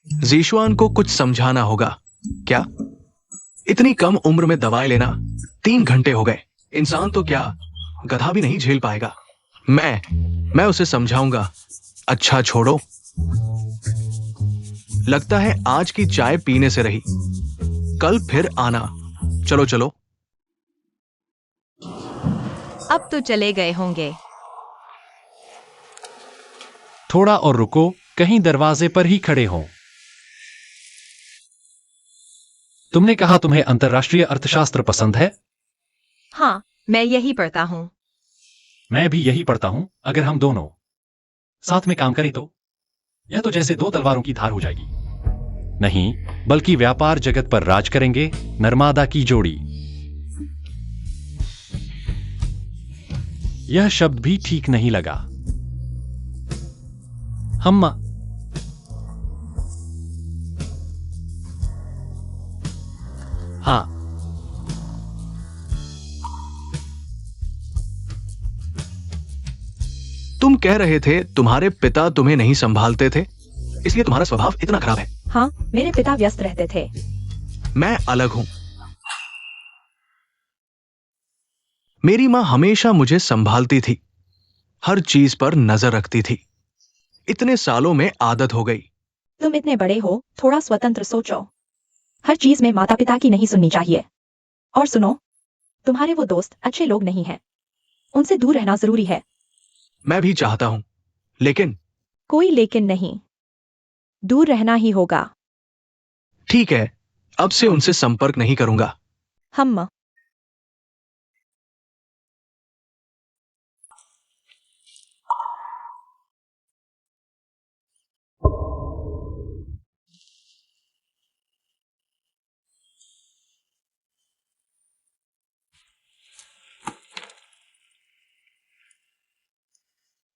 जीशुआन को कुछ समझाना होगा। क्या इतनी कम उम्र में दवाई लेना? 3 घंटे हो गए। इंसान तो क्या, गधा भी नहीं झेल पाएगा। मैं उसे समझाऊंगा। अच्छा छोड़ो, लगता है आज की चाय पीने से रही। कल फिर आना। चलो चलो। अब तो चले गए होंगे। थोड़ा और रुको, कहीं दरवाजे पर ही खड़े हो। तुमने कहा तुम्हें अंतर्राष्ट्रीय अर्थशास्त्र पसंद है। हाँ, मैं यही पढ़ता हूँ। मैं भी यही पढ़ता हूं। अगर हम दोनों साथ में काम करें तो यह तो जैसे 2 तलवारों की धार हो जाएगी। नहीं, बल्कि व्यापार जगत पर राज करेंगे, नर्मदा की जोड़ी। यह शब्द भी ठीक नहीं लगा। हम हाँ, तुम कह रहे थे तुम्हारे पिता तुम्हें नहीं संभालते थे, इसलिए तुम्हारा स्वभाव इतना खराब है। हाँ, मेरे पिता व्यस्त रहते थे। मैं अलग हूं। मेरी मां हमेशा मुझे संभालती थी, हर चीज पर नजर रखती थी। इतने सालों में आदत हो गई। तुम इतने बड़े हो, थोड़ा स्वतंत्र सोचो। हर चीज में माता पिता की नहीं सुननी चाहिए। और सुनो, तुम्हारे वो दोस्त अच्छे लोग नहीं हैं, उनसे दूर रहना जरूरी है। मैं भी चाहता हूं, लेकिन कोई लेकिन नहीं, दूर रहना ही होगा। ठीक है, अब से उनसे संपर्क नहीं करूंगा। हम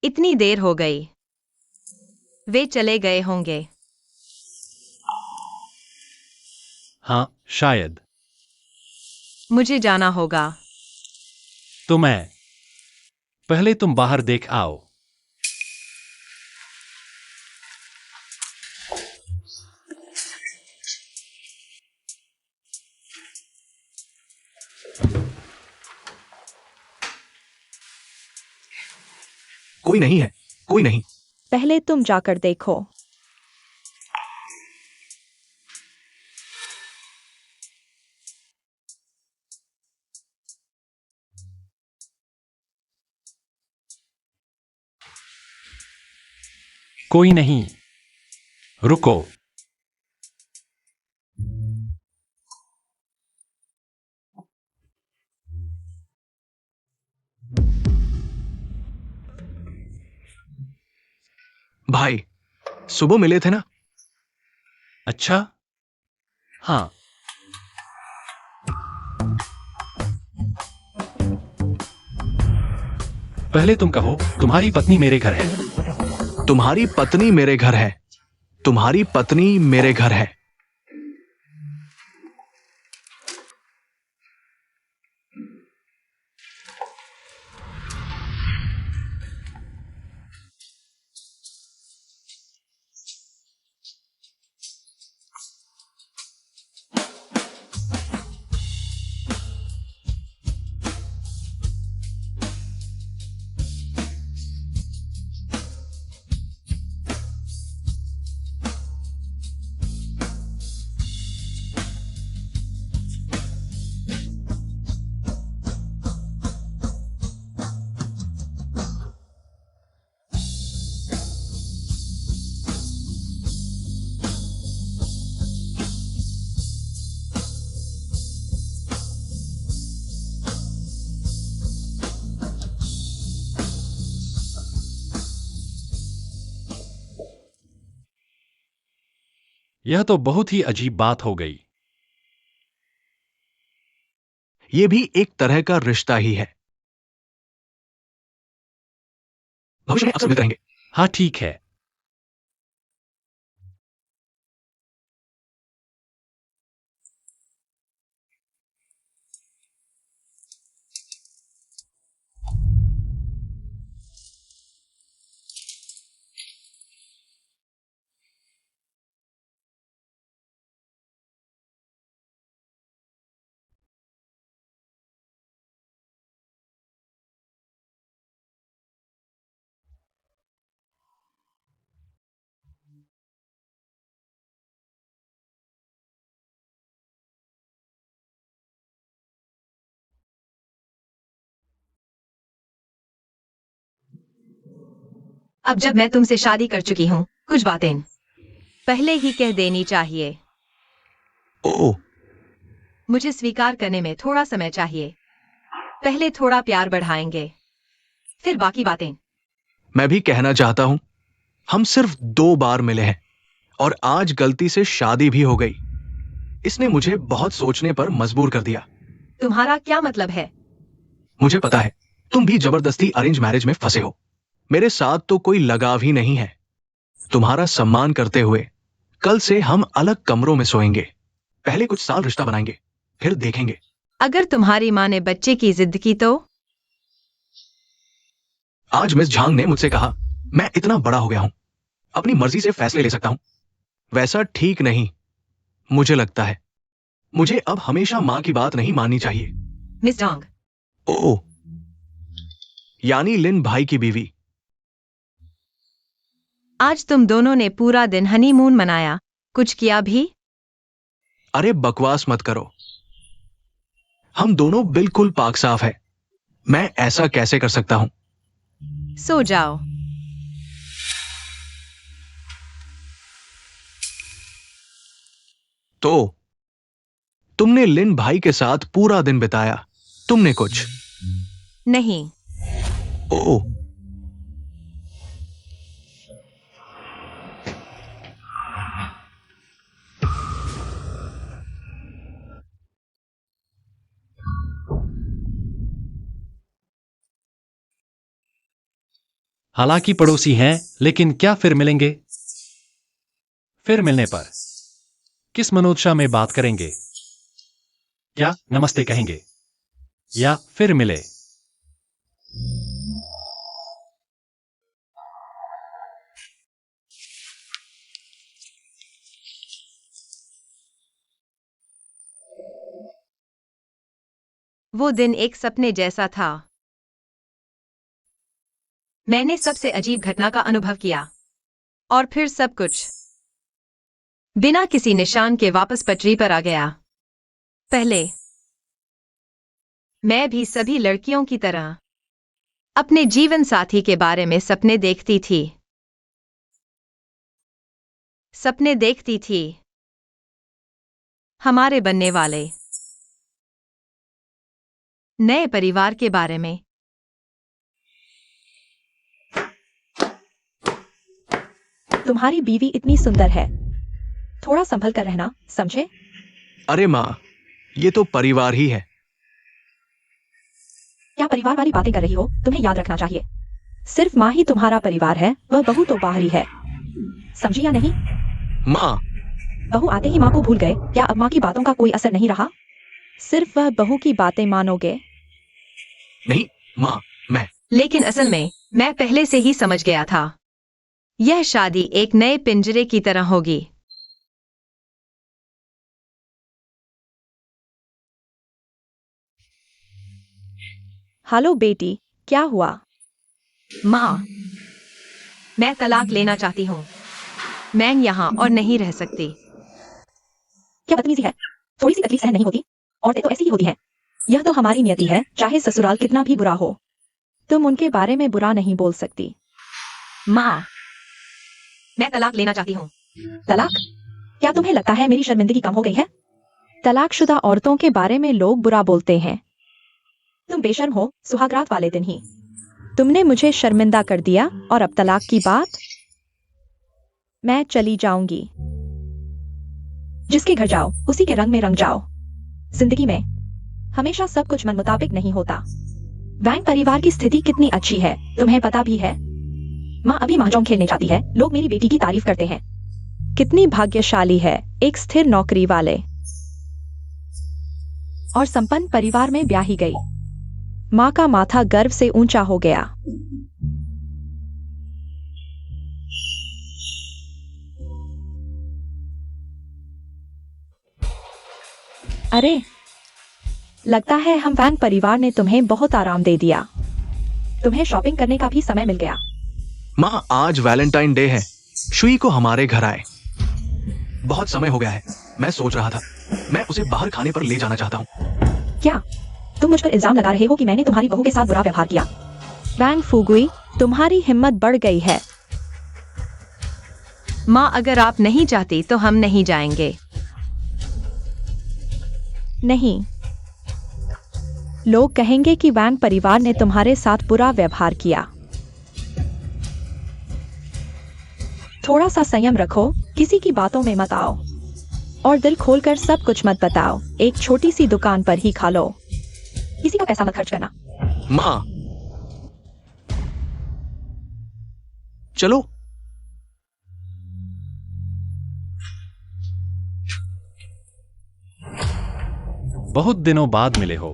इतनी देर हो गई। वे चले गए होंगे। हाँ, शायद। मुझे जाना होगा। तो मैं पहले तुम बाहर देख आओ। कोई नहीं है, कोई नहीं। पहले तुम जाकर देखो। कोई नहीं। रुको। भाई, सुबह मिले थे ना? अच्छा। हाँ। पहले तुम कहो, तुम्हारी पत्नी मेरे घर है। तुम्हारी पत्नी मेरे घर है। तुम्हारी पत्नी मेरे घर है। यह तो बहुत ही अजीब बात हो गई। यह भी एक तरह का रिश्ता ही है। भविष्य में अक्सर मिलते रहेंगे। हाँ, ठीक है। अब जब मैं तुमसे शादी कर चुकी हूँ, कुछ बातें पहले ही कह देनी चाहिए। ओह, मुझे स्वीकार करने में थोड़ा समय चाहिए। पहले थोड़ा प्यार बढ़ाएंगे, फिर बाकी बातें। मैं भी कहना चाहता हूं, हम सिर्फ 2 बार मिले हैं और आज गलती से शादी भी हो गई। इसने मुझे बहुत सोचने पर मजबूर कर दिया। तुम्हारा क्या मतलब है? मुझे पता है, तुम भी जबरदस्ती अरेंज मैरिज में फंसे हो। मेरे साथ तो कोई लगाव ही नहीं है। तुम्हारा सम्मान करते हुए कल से हम अलग कमरों में सोएंगे। पहले कुछ साल रिश्ता बनाएंगे, फिर देखेंगे। अगर तुम्हारी माँ ने बच्चे की जिद की तो? आज मिस झांग ने मुझसे कहा, मैं इतना बड़ा हो गया हूं, अपनी मर्जी से फैसले ले सकता हूं। वैसा ठीक नहीं, मुझे लगता है। मुझे अब हमेशा मां की बात नहीं माननी चाहिए। मिस झांग। ओह, यानी लिन भाई की बीवी। आज तुम दोनों ने पूरा दिन हनीमून मनाया, कुछ किया भी? अरे बकवास मत करो, हम दोनों बिल्कुल पाक साफ है। मैं ऐसा कैसे कर सकता हूं? सो जाओ। तो तुमने लिन भाई के साथ पूरा दिन बिताया, तुमने कुछ? नहीं। ओह, हालांकि पड़ोसी हैं, लेकिन क्या फिर मिलेंगे? फिर मिलने पर किस मनोदशा में बात करेंगे? क्या नमस्ते कहेंगे या फिर मिले? वो दिन एक सपने जैसा था। मैंने सबसे अजीब घटना का अनुभव किया और फिर सब कुछ बिना किसी निशान के वापस पटरी पर आ गया। पहले मैं भी सभी लड़कियों की तरह अपने जीवन साथी के बारे में सपने देखती थी। सपने देखती थी हमारे बनने वाले नए परिवार के बारे में। तुम्हारी बीवी इतनी सुंदर है, थोड़ा संभल कर रहना, समझे? अरे माँ, ये तो परिवार ही है। क्या परिवार वाली बातें कर रही हो? तुम्हें याद रखना चाहिए, सिर्फ माँ ही तुम्हारा परिवार है, वह बहू तो बाहरी है, समझी या नहीं? माँ, बहू आते ही माँ को भूल गए? क्या अब माँ की बातों का कोई असर नहीं रहा? सिर्फ वह बहू की बातें मानोगे? नहीं माँ, मैं लेकिन असल में मैं पहले से ही समझ गया था, यह शादी एक नए पिंजरे की तरह होगी। हेलो बेटी, क्या हुआ? माँ, मैं तलाक लेना चाहती हूँ। मैं यहाँ और नहीं रह सकती। क्या बदतमीजी है? थोड़ी सी तकलीफ सहन नहीं होती? औरतें तो ऐसी ही होती हैं। यह तो हमारी नियति है, चाहे ससुराल कितना भी बुरा हो, तुम उनके बारे में बुरा नहीं बोल सकती। माँ, मैं तलाक लेना चाहती हूँ। तलाक? क्या तुम्हें लगता है मेरी शर्मिंदगी कम हो गई है? तलाकशुदा औरतों के बारे में लोग बुरा बोलते हैं। तुम बेशर्म हो, सुहागरात वाले दिन ही तुमने मुझे शर्मिंदा कर दिया और अब तलाक की बात? मैं चली जाऊंगी। जिसके घर जाओ उसी के रंग में रंग जाओ। जिंदगी में हमेशा सब कुछ मन मुताबिक नहीं होता। वैंग परिवार की स्थिति कितनी अच्छी है, तुम्हें पता भी है। माँ अभी महजोंग खेलने जाती है, लोग मेरी बेटी की तारीफ करते हैं। कितनी भाग्यशाली है, एक स्थिर नौकरी वाले और संपन्न परिवार में ब्याही गई। माँ का माथा गर्व से ऊंचा हो गया। अरे, लगता है हम वैंग परिवार ने तुम्हें बहुत आराम दे दिया। तुम्हें शॉपिंग करने का भी समय मिल गया। माँ, आज वैलेंटाइन डे है, शुई को हमारे घर आए। बहुत समय हो गया है, मैं सोच रहा था मैं उसे बाहर खाने पर ले जाना चाहता हूँ। क्या तुम मुझ पर इल्जाम लगा रहे हो कि मैंने तुम्हारी बहू के साथ बुरा व्यवहार किया? वैंग फुगुई, तुम्हारी हिम्मत बढ़ गई है। माँ, अगर आप नहीं चाहती तो हम नहीं जाएंगे। नहीं, लोग कहेंगे कि वैंग परिवार ने तुम्हारे साथ बुरा व्यवहार किया। थोड़ा सा संयम रखो, किसी की बातों में मत आओ और दिल खोलकर सब कुछ मत बताओ। एक छोटी सी दुकान पर ही खा लो, किसी का पैसा मत खर्च करना। माँ, चलो। बहुत दिनों बाद मिले हो।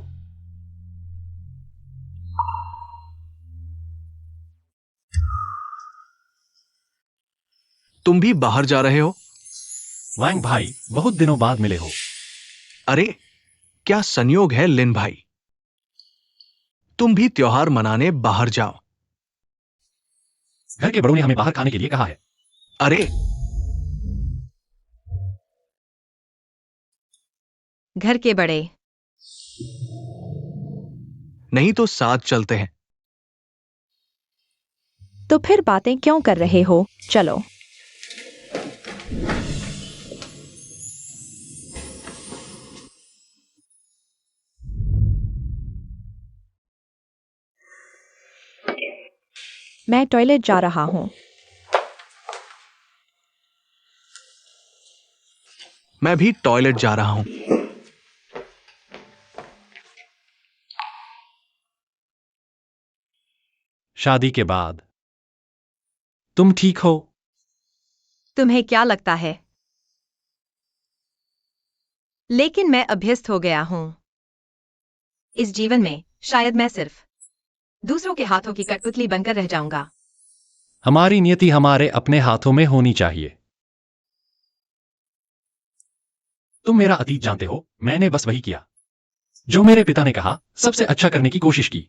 तुम भी बाहर जा रहे हो? वैंग भाई, बहुत दिनों बाद मिले हो। अरे, क्या संयोग है लिन भाई, तुम भी त्योहार मनाने बाहर जाओ। घर के बड़ों ने हमें बाहर खाने के लिए कहा है। अरे, घर के बड़े नहीं तो साथ चलते हैं। तो फिर बातें क्यों कर रहे हो? चलो। मैं टॉयलेट जा रहा हूँ। मैं भी टॉयलेट जा रहा हूं। शादी के बाद तुम ठीक हो? तुम्हें क्या लगता है? लेकिन मैं अभ्यस्त हो गया हूँ। इस जीवन में शायद मैं सिर्फ दूसरों के हाथों की कठपुतली बनकर रह जाऊंगा। हमारी नियति हमारे अपने हाथों में होनी चाहिए। तुम मेरा अतीत जानते हो, मैंने बस वही किया जो मेरे पिता ने कहा, सबसे अच्छा करने की कोशिश की।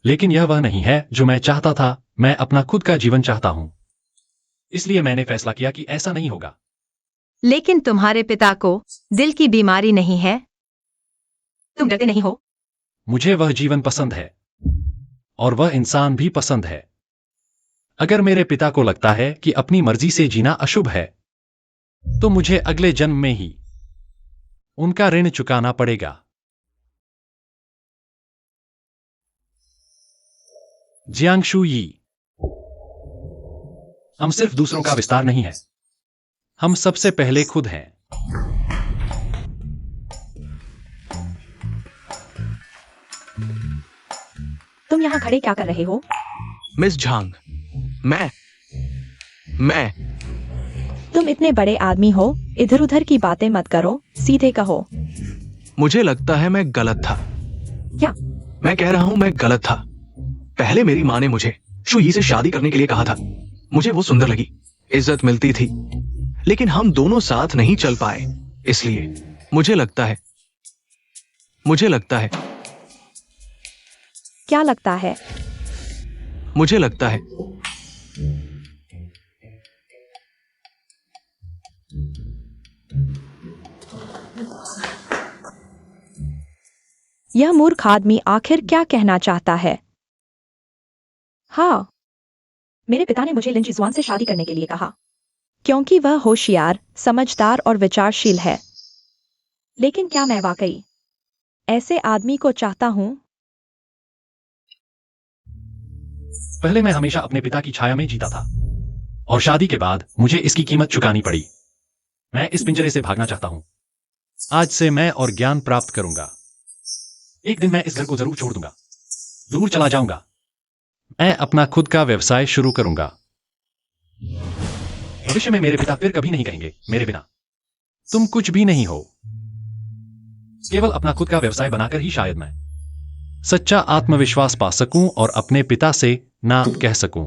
लेकिन यह वह नहीं है जो मैं चाहता था। मैं अपना खुद का जीवन चाहता हूं। इसलिए मैंने फैसला किया कि ऐसा नहीं होगा। लेकिन तुम्हारे पिता को दिल की बीमारी नहीं है? तुम डरते नहीं हो? मुझे वह जीवन पसंद है और वह इंसान भी पसंद है। अगर मेरे पिता को लगता है कि अपनी मर्जी से जीना अशुभ है, तो मुझे अगले जन्म में ही उनका ऋण चुकाना पड़ेगा। जियांगशु यी, हम सिर्फ दूसरों का विस्तार नहीं है, हम सबसे पहले खुद हैं। तुम यहाँ खड़े क्या कर रहे हो? मिस झांग, मैं तुम इतने बड़े आदमी हो, इधर उधर की बातें मत करो, सीधे कहो। मुझे लगता है मैं गलत था। क्या? मैं कह रहा हूं मैं गलत था। पहले मेरी माँ ने मुझे शुई से शादी करने के लिए कहा था। मुझे वो सुंदर लगी, इज्जत मिलती थी, लेकिन हम दोनों साथ नहीं चल पाए। इसलिए मुझे लगता है क्या लगता है? मुझे लगता है यह मूर्ख आदमी आखिर क्या कहना चाहता है? हाँ, मेरे पिता ने मुझे लिन जिजुआन से शादी करने के लिए कहा, क्योंकि वह होशियार, समझदार और विचारशील है। लेकिन क्या मैं वाकई ऐसे आदमी को चाहता हूं? पहले मैं हमेशा अपने पिता की छाया में जीता था और शादी के बाद मुझे इसकी कीमत चुकानी पड़ी। मैं इस पिंजरे से भागना चाहता हूं। आज से मैं और ज्ञान प्राप्त करूंगा। एक दिन मैं इस घर को जरूर छोड़ दूंगा, दूर चला जाऊंगा। मैं अपना खुद का व्यवसाय शुरू करूंगा। भविष्य में मेरे पिता फिर कभी नहीं कहेंगे, मेरे बिना तुम कुछ भी नहीं हो। केवल अपना खुद का व्यवसाय बनाकर ही शायद मैं सच्चा आत्मविश्वास पा सकूं और अपने पिता से ना कह सकूं।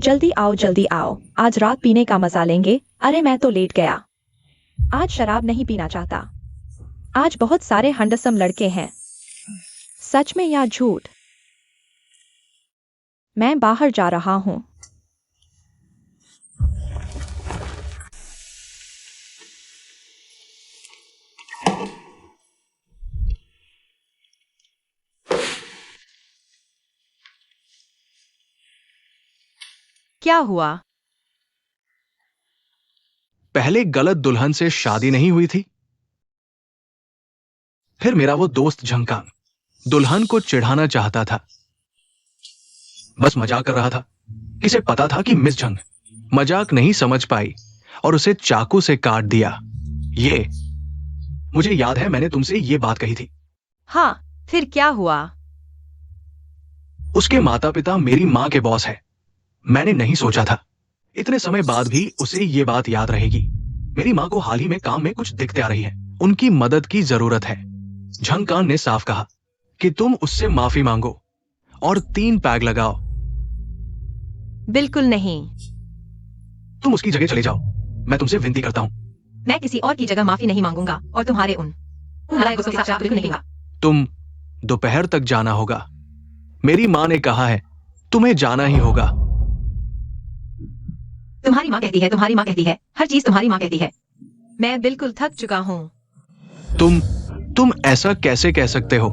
जल्दी आओ, जल्दी आओ, आज रात पीने का मजा लेंगे। अरे मैं तो लेट गया। आज शराब नहीं पीना चाहता। आज बहुत सारे हंडसम लड़के हैं। सच में या झूठ? मैं बाहर जा रहा हूं। क्या हुआ? पहले गलत दुल्हन से शादी नहीं हुई थी। फिर मेरा वो दोस्त झंकांग दुल्हन को चिढ़ाना चाहता था। बस मजाक कर रहा था। इसे पता था कि मिस झंग मजाक नहीं समझ पाई और उसे चाकू से काट दिया। ये मुझे याद है, मैंने तुमसे ये बात कही थी। हाँ, फिर क्या हुआ? उसके माता पिता मेरी माँ के बॉस है। मैंने नहीं सोचा था इतने समय बाद भी उसे ये बात याद रहेगी। मेरी माँ को हाल ही में काम में कुछ दिक्कतें आ रही है, उनकी मदद की जरूरत है। झंकान ने साफ कहा कि तुम उससे माफी मांगो और 3 पैग लगाओ। बिल्कुल नहीं। तुम उसकी जगह चले जाओ, मैं तुमसे विनती करता हूं। मैं किसी और की जगह माफी नहीं मांगूंगा और तुम्हारे उन नालायकों के साथ बिल्कुल नहीं होगा। तुम दोपहर तक जाना होगा। मेरी माँ ने कहा है तुम्हें जाना ही होगा। तुम्हारी माँ कहती है, तुम्हारी माँ कहती है, हर चीज तुम्हारी माँ कहती है। मैं बिल्कुल थक चुका हूँ। तुम ऐसा कैसे कह सकते हो?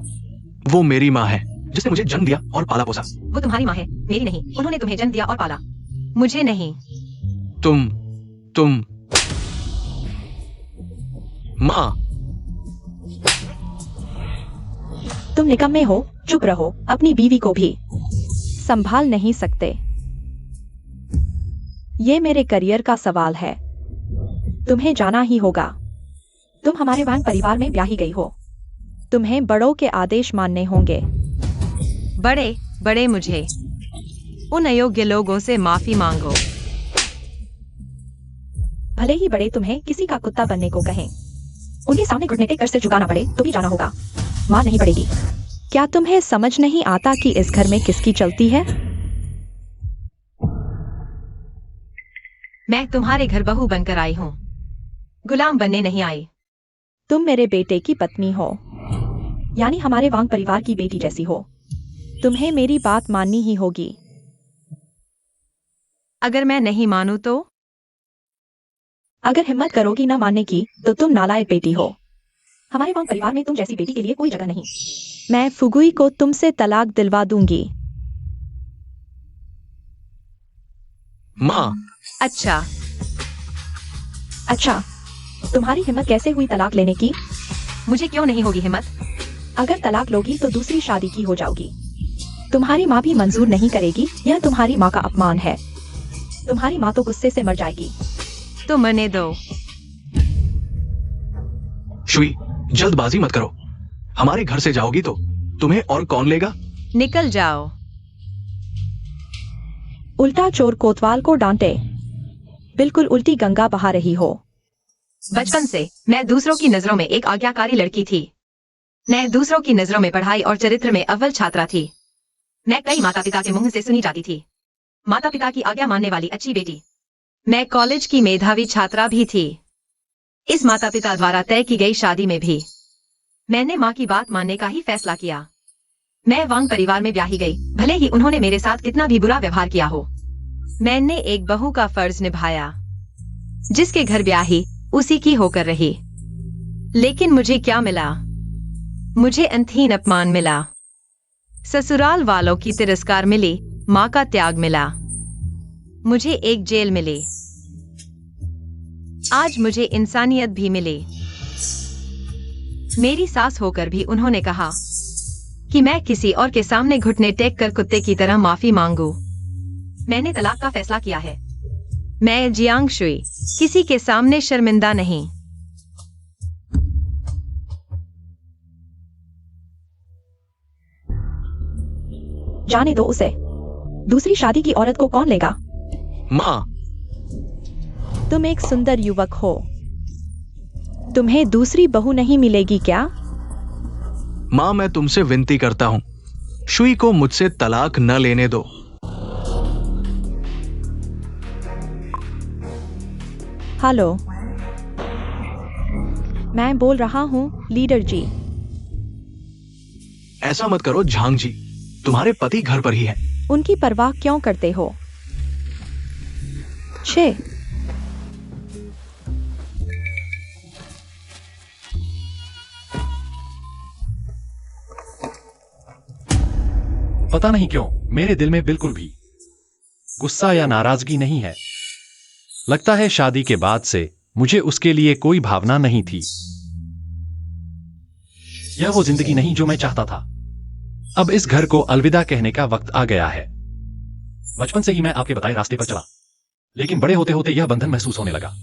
वो मेरी माँ है जिसने मुझे जन्म दिया और पाला पोसा। वो तुम्हारी माँ है, मेरी नहीं। उन्होंने तुम्हें जन्म दिया और पाला, मुझे नहीं। तुम माँ, तुम निकम्मे हो, चुप रहो। अपनी बीवी को भी संभाल नहीं सकते। ये मेरे करियर का सवाल है। तुम्हें जाना ही होगा। तुम हमारे वांग परिवार में ब्याही गई हो। तुम्हें बड़ों के आदेश मानने होंगे। बड़े मुझे उन अयोग्य लोगों से माफी मांगो। भले ही बड़े तुम्हें किसी का कुत्ता बनने को कहें, उनके सामने घुटने टेक कर सिर झुकाना पड़े तो भी जाना होगा। मार नहीं पड़ेगी। क्या तुम्हें समझ नहीं आता कि इस घर में किसकी चलती है? मैं तुम्हारे घर बहू बनकर आई हूँ, गुलाम बनने नहीं आई। तुम मेरे बेटे की पत्नी हो, यानी हमारे वांग परिवार की बेटी जैसी हो। तुम्हें मेरी बात माननी ही होगी। अगर मैं नहीं मानूं तो? अगर हिम्मत करोगी ना मानने की तो तुम नालायक बेटी हो। हमारे वांग परिवार में तुम जैसी बेटी के लिए कोई जगह नहीं। मैं फुगुई को तुमसे तलाक दिलवा दूंगी। माँ, अच्छा, अच्छा, तुम्हारी हिम्मत कैसे हुई तलाक लेने की? मुझे क्यों नहीं होगी हिम्मत? अगर तलाक लोगी तो दूसरी शादी की हो जाओगी। तुम्हारी माँ भी मंजूर नहीं करेगी। यह तुम्हारी माँ का अपमान है। तुम्हारी माँ तो गुस्से से मर जाएगी। तो मरने दो। शुई, जल्दबाजी मत करो। हमारे घर से जाओगी तो तुम्हें और कौन लेगा? निकल जाओ। उल्टा चोर कोतवाल को डांटे। बिल्कुल उल्टी गंगा बहा रही हो। बचपन से मैं दूसरों की नजरों में एक आज्ञाकारी लड़की थी। मैं दूसरों की नजरों में पढ़ाई और चरित्र में अव्वल छात्रा थी। मैं कई माता पिता के मुंह से सुनी जाती थी, माता पिता की आज्ञा मानने वाली अच्छी बेटी। मैं कॉलेज की मेधावी छात्रा भी थी। इस माता पिता द्वारा तय की गई शादी में भी मैंने माँ की बात मानने का ही फैसला किया। मैं वांग परिवार में ब्याही गई, भले ही उन्होंने मेरे साथ कितना भी बुरा व्यवहार किया हो। मैंने एक बहू का फर्ज निभाया। जिसके घर ब्याही उसी की होकर रही। लेकिन मुझे क्या मिला? मुझे अंतहीन अपमान मिला। ससुराल वालों की तिरस्कार मिली, माँ का त्याग मिला, मुझे एक जेल मिली। आज मुझे इंसानियत भी मिली। मेरी सास होकर भी उन्होंने कहा कि मैं किसी और के सामने घुटने टेक कर कुत्ते की तरह माफी मांगू। मैंने तलाक का फैसला किया है। मैं जियांग शुई किसी के सामने शर्मिंदा नहीं। जाने दो उसे। दूसरी शादी की औरत को कौन लेगा? माँ, तुम एक सुंदर युवक हो। तुम्हें दूसरी बहू नहीं मिलेगी क्या? माँ, मैं तुमसे विनती करता हूँ, शुई को मुझसे तलाक न लेने दो। हेलो, मैं बोल रहा हूँ लीडर जी। ऐसा मत करो झांग जी, तुम्हारे पति घर पर ही है। उनकी परवाह क्यों करते हो? छे, पता नहीं क्यों मेरे दिल में बिल्कुल भी गुस्सा या नाराजगी नहीं है। लगता है शादी के बाद से मुझे उसके लिए कोई भावना नहीं थी। यह वो जिंदगी नहीं जो मैं चाहता था। अब इस घर को अलविदा कहने का वक्त आ गया है। बचपन से ही मैं आपके बताए रास्ते पर चला, लेकिन बड़े होते होते यह बंधन महसूस होने लगा।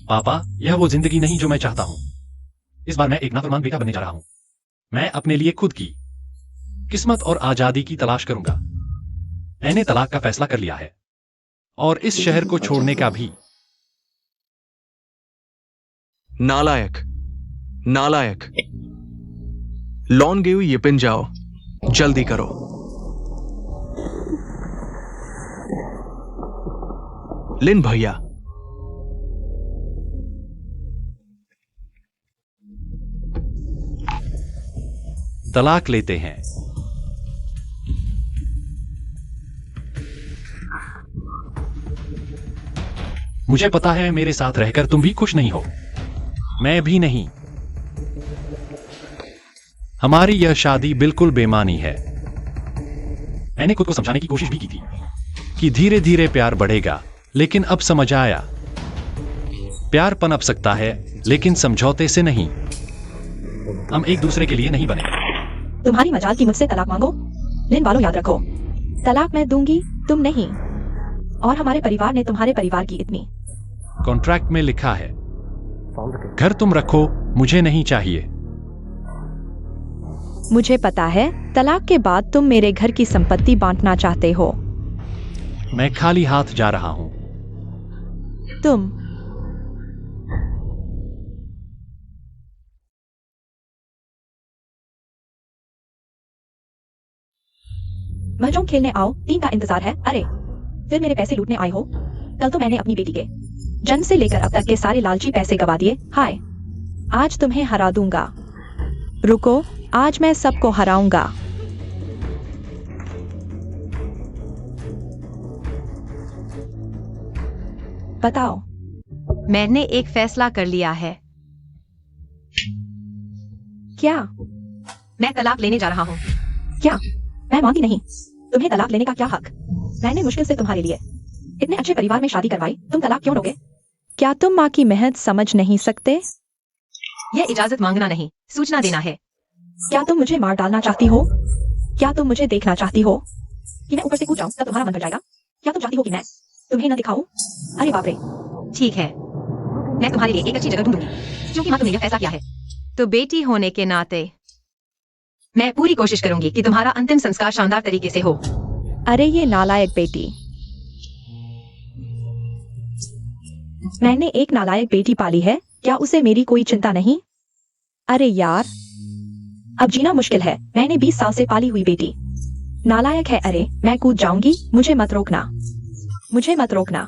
पापा, यह वो जिंदगी नहीं जो मैं चाहता हूं। इस बार मैं एक नाफरमान बेटा बनने जा रहा हूं। मैं अपने लिए खुद की किस्मत और आजादी की तलाश करूंगा। मैंने तलाक का फैसला कर लिया है और इस शहर को छोड़ने का भी। नालायक, नालायक। लॉन गेऊ येपिन जाओ, जल्दी करो। लिन भैया, तलाक लेते हैं। मुझे पता है मेरे साथ रहकर तुम भी खुश नहीं हो, मैं भी नहीं। हमारी यह शादी बिल्कुल बेमानी है। मैंने खुद को समझाने की कोशिश भी की थी कि धीरे धीरे प्यार बढ़ेगा, लेकिन अब समझ आया प्यार पनप सकता है लेकिन समझौते से नहीं। हम एक दूसरे के लिए नहीं बने। तुम्हारी मजाल की मुझसे तलाक मांगो। लिन वालों, याद रखो, तलाक मैं दूंगी, तुम नहीं। और हमारे परिवार ने तुम्हारे परिवार की इतनी। कॉन्ट्रैक्ट में लिखा है, घर तुम रखो, मुझे नहीं चाहिए। मुझे पता है तलाक के बाद तुम मेरे घर की संपत्ति बांटना चाहते हो। मैं खाली हाथ जा रहा हूं। तुम महजों खेलने आओ, टीम का इंतजार है। अरे फिर मेरे पैसे लूटने आए हो? कल तो मैंने अपनी बेटी के जन्म से लेकर अब तक के सारे लालची पैसे गवा दिए। हाय, आज तुम्हें हरा दूंगा। रुको, आज मैं सबको हराऊंगा। बताओ। मैंने एक फैसला कर लिया है। क्या? मैं तलाक लेने जा रहा हूँ। क्या? मैं मानती नहीं। तुम्हें तलाक लेने का क्या हक? मैंने मुश्किल से तुम्हारे लिए इतने अच्छे परिवार में शादी करवाई, तुम तलाक क्यों लोगे? क्या तुम माँ की मेहनत समझ नहीं सकते? यह इजाजत मांगना नहीं, सूचना देना है। क्या तुम मुझे मार डालना चाहती हो? क्या तुम मुझे देखना चाहती हो कि मैं ऊपर से कूद जाऊं तब तुम्हारा मन कर जाएगा? क्या तुम चाहती हो कि मैं तुम्हें न दिखाऊं? अरे बाप रे। ठीक है, मैं तुम्हारे लिए एक अच्छी जगह ढूंढूंगी, क्योंकि माँ तुमने यह फैसला किया है। तो बेटी होने के नाते मैं पूरी कोशिश करूंगी कि तुम्हारा अंतिम संस्कार शानदार तरीके से हो। अरे ये नालायक बेटी। मैंने एक नालायक बेटी पाली है, क्या उसे मेरी कोई चिंता नहीं? अरे यार, अब जीना मुश्किल है। मैंने 20 साल से पाली हुई बेटी नालायक है। अरे मैं कूद जाऊंगी, मुझे मत रोकना, मुझे मत रोकना।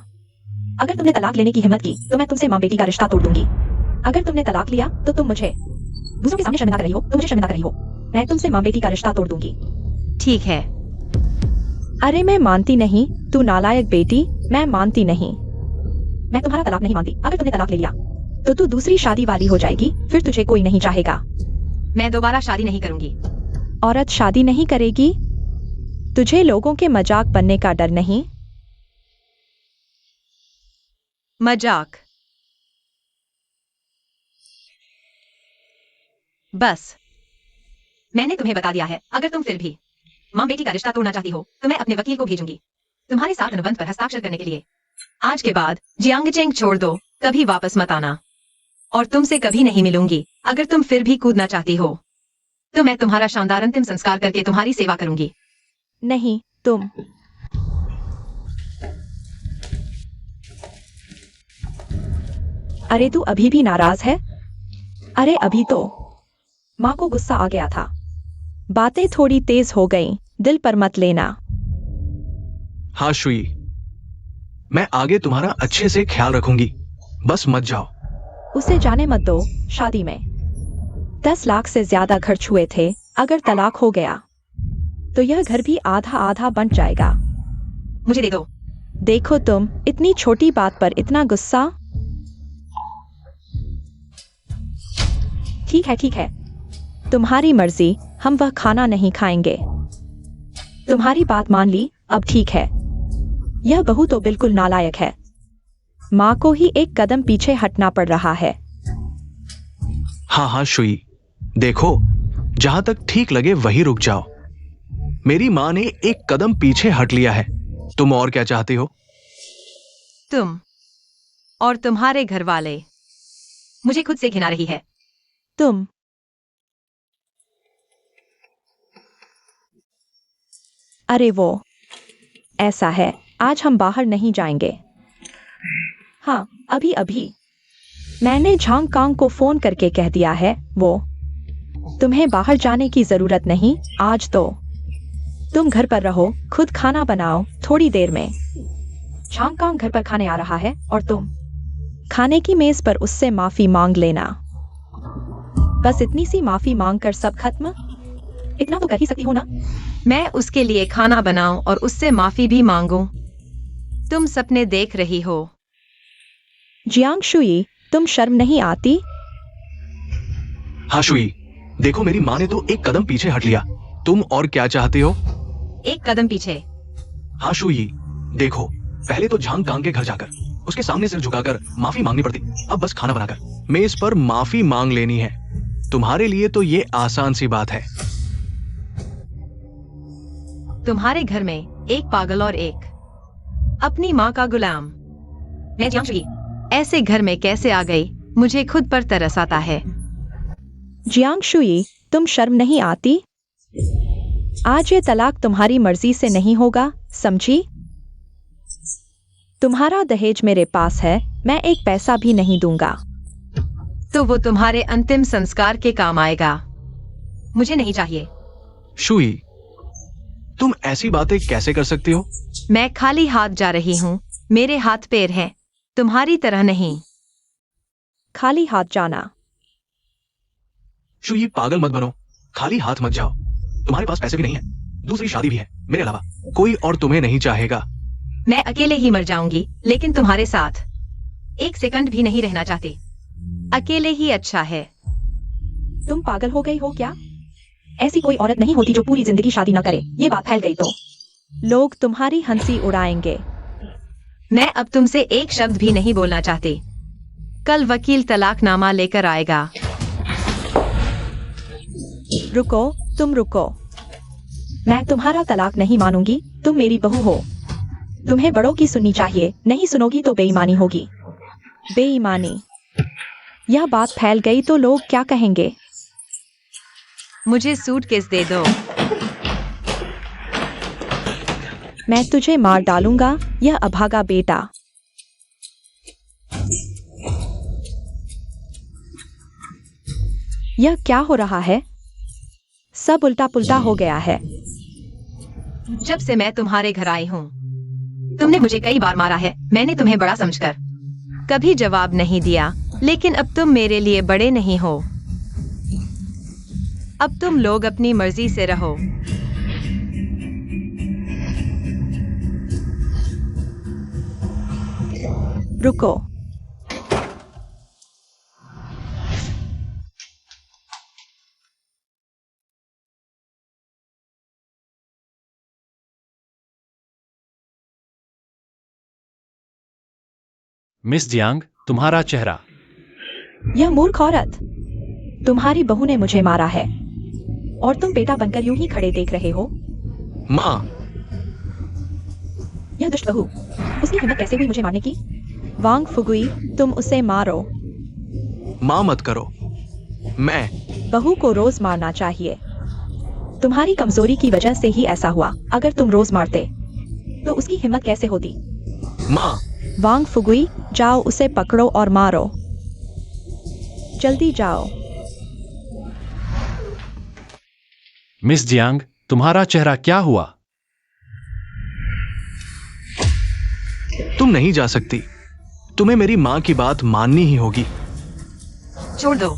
अगर तुमने तलाक लेने की हिम्मत की तो मैं तुमसे माँ बेटी का रिश्ता तोड़ दूंगी। अगर तुमने तलाक लिया तो तुम मुझे दूसरों के सामने शर्मिंदा कर रही हो, तुम मुझे शर्मिंदा कर रही हो। मैं तुमसे माँ बेटी का रिश्ता तोड़ दूंगी। ठीक है। अरे मैं मानती नहीं, तू नालायक बेटी, मैं मानती नहीं। मैं तुम्हारा तलाक नहीं मानती। अगर तुमने तलाक ले लिया तो तू दूसरी शादी वाली हो जाएगी, फिर तुझे कोई नहीं चाहेगा। मैं दोबारा शादी नहीं करूंगी। औरत शादी नहीं करेगी? तुझे लोगों के मजाक बनने का डर नहीं? मजाक? बस मैंने तुम्हें बता दिया है, अगर तुम फिर भी माँ बेटी का रिश्ता तोड़ना चाहती हो तो मैं अपने वकील को भेजूंगी तुम्हारे साथ अनुबंध पर हस्ताक्षर करने के लिए। आज के बाद जियांगचेंग छोड़ दो, कभी वापस मत आना और तुमसे कभी नहीं मिलूंगी। अगर तुम फिर भी कूदना चाहती हो तो मैं तुम्हारा शानदार अंतिम संस्कार करके तुम्हारी सेवा करूंगी। नहीं, तुम। अरे तू अभी भी नाराज है? अरे अभी तो माँ को गुस्सा आ गया था। बातें थोड़ी तेज हो गईं, दिल पर मत लेना। हाँ शुई, मैं आगे तुम्हारा अच्छे से ख्याल रखूंगी, बस मत जाओ। उसे जाने मत दो। शादी में 10 लाख से ज्यादा खर्च हुए थे। अगर तलाक हो गया तो यह घर भी आधा आधा बंट जाएगा। मुझे दे दो। देखो तुम इतनी छोटी बात पर इतना गुस्सा। ठीक है ठीक है, तुम्हारी मर्जी, हम वह खाना नहीं खाएंगे। तुम्हारी बात मान ली, अब ठीक है। यह बहू तो बिल्कुल नालायक है। माँ को ही एक कदम पीछे हटना पड़ रहा है। हाँ हाँ शुई, देखो जहां तक ठीक लगे वही रुक जाओ। मेरी माँ ने एक कदम पीछे हट लिया है, तुम और क्या चाहती हो? तुम और तुम्हारे घर वाले। मुझे खुद से घिना रही है। तुम। अरे वो ऐसा है, आज हम बाहर नहीं जाएंगे। हाँ, अभी अभी मैंने झांग कांग को फोन करके कह दिया है, वो तुम्हें बाहर जाने की जरूरत नहीं आज तो। तुम घर पर रहो, खुद खाना बनाओ, थोड़ी देर में झांग कांग घर पर खाने आ रहा है और तुम खाने की मेज पर उससे माफी मांग लेना। बस इतनी सी माफी मांग कर सब खत्म। इतना तो कर ही सकती हो ना? मैं उसके लिए खाना बनाऊं और उससे माफी भी मांगूं? तुम सपने देख रही हो। जियांग शुई, तुम शर्म नहीं आती? हाँ शुई, देखो मेरी माँ ने तो एक कदम पीछे हट लिया, तुम और क्या चाहते हो? एक कदम पीछे? हाँ शुई, देखो पहले तो झांग कांग के घर जाकर उसके सामने सिर झुकाकर माफी मांगनी पड़ती, अब बस खाना बनाकर मेज पर माफी मांग लेनी है। तुम्हारे लिए तो ये आसान सी बात है। तुम्हारे घर में एक पागल और एक अपनी माँ का गुलाम। मैं जियांग शुई ऐसे घर में कैसे आ गई? मुझे खुद पर तरस आता है। जियांग शुई, तुम शर्म नहीं आती? आज ये तलाक तुम्हारी मर्जी से नहीं होगा, समझी? तुम्हारा दहेज मेरे पास है, मैं एक पैसा भी नहीं दूंगा। तो वो तुम्हारे अंतिम संस्कार के काम आएगा। मुझे नहीं चाहिए। शुई, तुम ऐसी बातें कैसे कर सकती हो? मैं खाली हाथ जा रही हूँ। मेरे हाथ पैर हैं, तुम्हारी तरह नहीं। खाली हाथ जाना। शुई, पागल मत बनो। खाली हाथ मत जाओ। तुम्हारे पास पैसे भी नहीं है, दूसरी शादी भी है। मेरे अलावा कोई और तुम्हें नहीं चाहेगा। मैं अकेले ही मर जाऊंगी, लेकिन तुम्हारे साथ एक सेकंड भी नहीं रहना चाहती। अकेले ही अच्छा है। तुम पागल हो गई हो क्या? ऐसी कोई औरत नहीं होती जो पूरी जिंदगी शादी न करे। ये बात फैल गई तो लोग तुम्हारी हंसी उड़ाएंगे। मैं अब तुमसे एक शब्द भी नहीं बोलना चाहती। कल वकील तलाकनामा लेकर आएगा। रुको, तुम रुको। मैं तुम्हारा तलाक नहीं मानूंगी। तुम मेरी बहू हो। तुम्हें बड़ों की सुननी चाहिए। नहीं सुनोगी तो बेईमानी होगी। बेईमानी। यह बात फैल गई तो लोग क्या कहेंगे? मुझे सूटकेस दे दो। मैं तुझे मार डालूंगा, यह अभागा बेटा। यह क्या हो रहा है? सब उल्टा पुल्टा हो गया है। जब से मैं तुम्हारे घर आई हूँ, तुमने मुझे कई बार मारा है। मैंने तुम्हें बड़ा समझकर कभी जवाब नहीं दिया, लेकिन अब तुम मेरे लिए बड़े नहीं हो। अब तुम लोग अपनी मर्जी से रहो। रुको। मिस जियांग, तुम्हारा चेहरा। यह मूर्ख औरत। तुम्हारी बहू ने मुझे मारा है और तुम बेटा बनकर यूं ही खड़े देख रहे हो। माँ, यह दुष्ट बहू, उसकी हिम्मत कैसे हुई मुझे मारने की? वांग फुगुई, तुम उसे मारो। माँ मत करो। मैं बहू को रोज मारना चाहिए। तुम्हारी कमजोरी की वजह से ही ऐसा हुआ। अगर तुम रोज मारते तो उसकी हिम्मत कैसे होती? माँ, वांग फुगुई, जाओ उसे पकड़ो और मारो। जल्दी जाओ। मिस जियांग, तुम्हारा चेहरा क्या हुआ? तुम नहीं जा सकती। तुम्हें मेरी माँ की बात माननी ही होगी। छोड़ दो।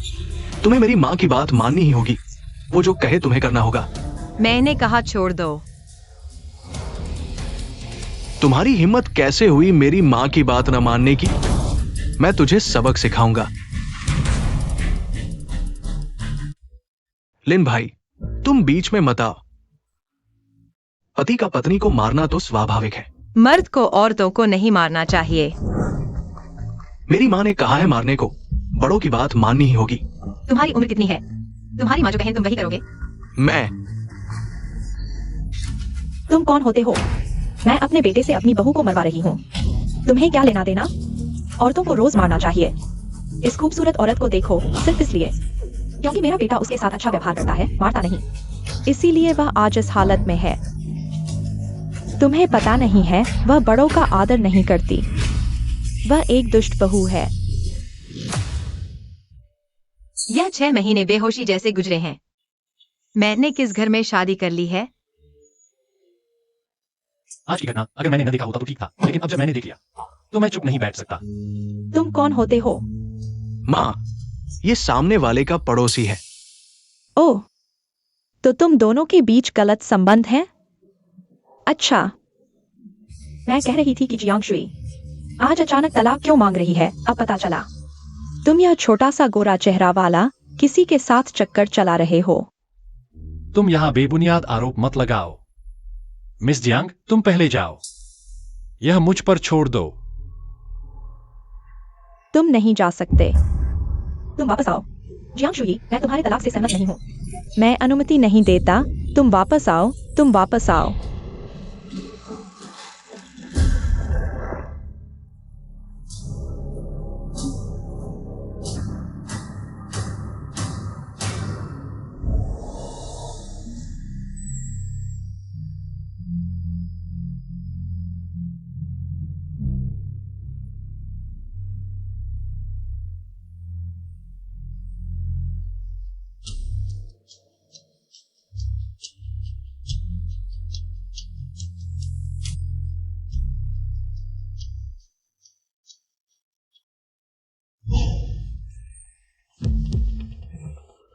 तुम्हें मेरी माँ की बात माननी ही होगी। वो जो कहे तुम्हें करना होगा। मैंने कहा छोड़ दो। तुम्हारी हिम्मत कैसे हुई मेरी माँ की बात न मानने की? मैं तुझे सबक सिखाऊंगा। लिन भाई, तुम बीच में मत आओ। पति का पत्नी को मारना तो स्वाभाविक है। मर्द को औरतों को नहीं मारना चाहिए। मेरी माँ ने कहा है मारने को। बड़ों की बात माननी ही होगी। तुम्हारी उम्र कितनी है? तुम्हारी माँ जो कहे तुम वही करोगे। मैं तुम कौन होते हो? मैं अपने बेटे से अपनी बहू को मरवा रही हूँ। तुम्हें क्या लेना देना? औरतों को रोज मारना चाहिए। इस खूबसूरत औरत को देखो सिर्फ इसलिए क्योंकि मेरा बेटा उसके साथ अच्छा व्यवहार करता है, मारता नहीं। इसीलिए वह आज इस हालत में है। तुम्हें पता नहीं है, वह बड़ों का आदर नहीं करती। वह एक दुष्ट बहू है। यह 6 महीने बेहोशी जैसे गुजरे हैं। मैंने किस घर में शादी कर ली है? आज की घटना अगर मैंने न देखा होता तो ठीक था, लेकिन अब जब मैंने देख लिया तो मैं चुप नहीं बैठ सकता। तुम कौन होते हो? माँ, ये सामने वाले का पड़ोसी है। ओह, तो तुम दोनों के बीच गलत संबंध है? अच्छा, मैं कह रही थी कि जियांग शुई आज अचानक तलाक क्यों मांग रही है। अब पता चला। तुम यह छोटा सा गोरा चेहरा वाला किसी के साथ चक्कर चला रहे हो। तुम यहाँ बेबुनियाद आरोप मत लगाओ। मिस जियांग, तुम पहले जाओ। यह मुझ पर छोड़ दो। तुम नहीं जा सकते। तुम वापस आओ। जियांग शुई, मैं तुम्हारे तलाक से सहमत नहीं हूँ। मैं अनुमति नहीं देता। तुम वापस आओ। तुम वापस आओ।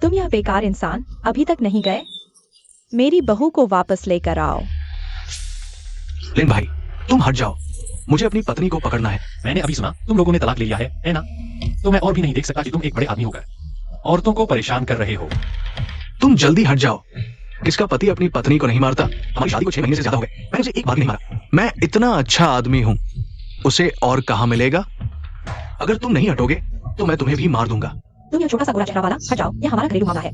तुम यह बेकार इंसान अभी तक नहीं गए? मेरी बहू को वापस लेकर आओ। लिन भाई, तुम हट जाओ। मुझे अपनी पत्नी को पकड़ना है। मैंने अभी सुना तुम लोगों ने तलाक ले लिया है ना? तो मैं और भी नहीं देख सकता कि तुम एक बड़े आदमी होकर औरतों को परेशान कर रहे हो। तुम जल्दी हट जाओ। किसका पति अपनी पत्नी को नहीं मारता? हमारी शादी को 6 महीने से ज्यादा हो गए, मैंने उसे एक बार नहीं मारा। मैं इतना अच्छा आदमी हूँ, उसे और कहाँ मिलेगा? अगर तुम नहीं हटोगे तो मैं तुम्हें भी मार दूंगा। तुम यह छोटा सा गोरा चेहरा वाला हट जाओ, यह हमारा घरेलू मामला है।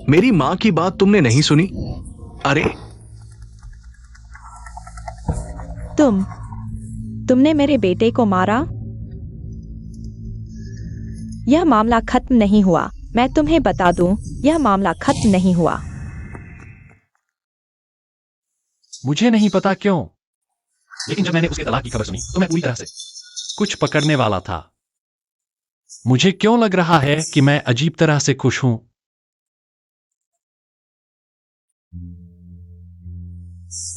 मेरी माँ की बात तुमने नहीं सुनी? अरे तुमने मेरे बेटे को मारा। यह मामला खत्म नहीं हुआ। मैं तुम्हें बता दूं, यह मामला खत्म नहीं हुआ। मुझे नहीं पता क्यों, लेकिन जब मैंने उसके तलाक की खबर सुनी तो मैं पूरी तरह से कुछ पकड़ने वाला था। मुझे क्यों लग रहा है कि मैं अजीब तरह से खुश हूं?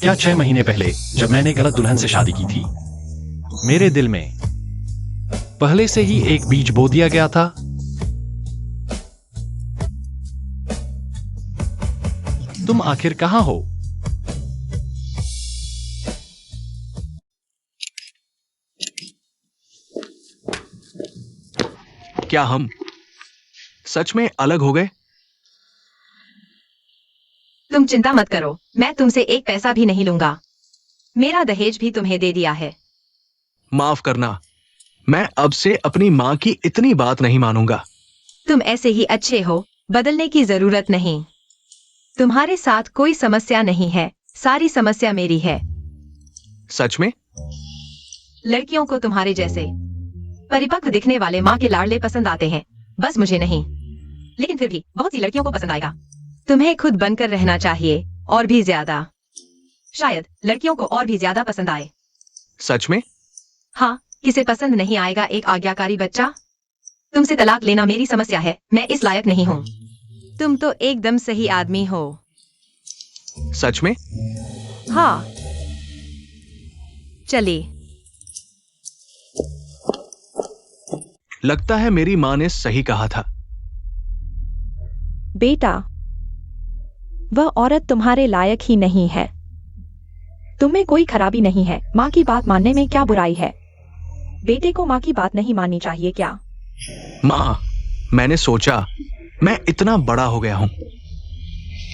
क्या 6 महीने पहले जब मैंने गलत दुल्हन से शादी की थी, मेरे दिल में पहले से ही एक बीज बो दिया गया था? तुम आखिर कहां हो? क्या हम सच में अलग हो गए? तुम चिंता मत करो, मैं तुमसे एक पैसा भी नहीं लूंगा। मेरा दहेज भी तुम्हें दे दिया है। माफ करना, मैं अब से अपनी माँ की इतनी बात नहीं मानूंगा। तुम ऐसे ही अच्छे हो, बदलने की जरूरत नहीं। तुम्हारे साथ कोई समस्या नहीं है, सारी समस्या मेरी है। सच में? लड़कियों को तुम्हारे जैसे परिपक्व दिखने वाले माँ के लाडले पसंद आते हैं, बस मुझे नहीं। लेकिन फिर भी बहुत सी लड़कियों को पसंद आएगा। तुम्हें खुद बनकर रहना चाहिए, और भी ज्यादा। शायद लड़कियों को और भी ज्यादा पसंद आए। सच में? हाँ, किसे पसंद नहीं आएगा एक आज्ञाकारी बच्चा? तुमसे तलाक लेना मेरी समस्या है, मैं इस लायक नहीं हूँ। तुम तो एकदम सही आदमी हो। सच में? हाँ, चलिए। लगता है मेरी माँ ने सही कहा था। बेटा, वह औरत तुम्हारे लायक ही नहीं है। तुम्हें कोई खराबी नहीं है, माँ की बात मानने में क्या बुराई है? बेटे को माँ की बात नहीं माननी चाहिए क्या? माँ, मैंने सोचा मैं इतना बड़ा हो गया हूँ,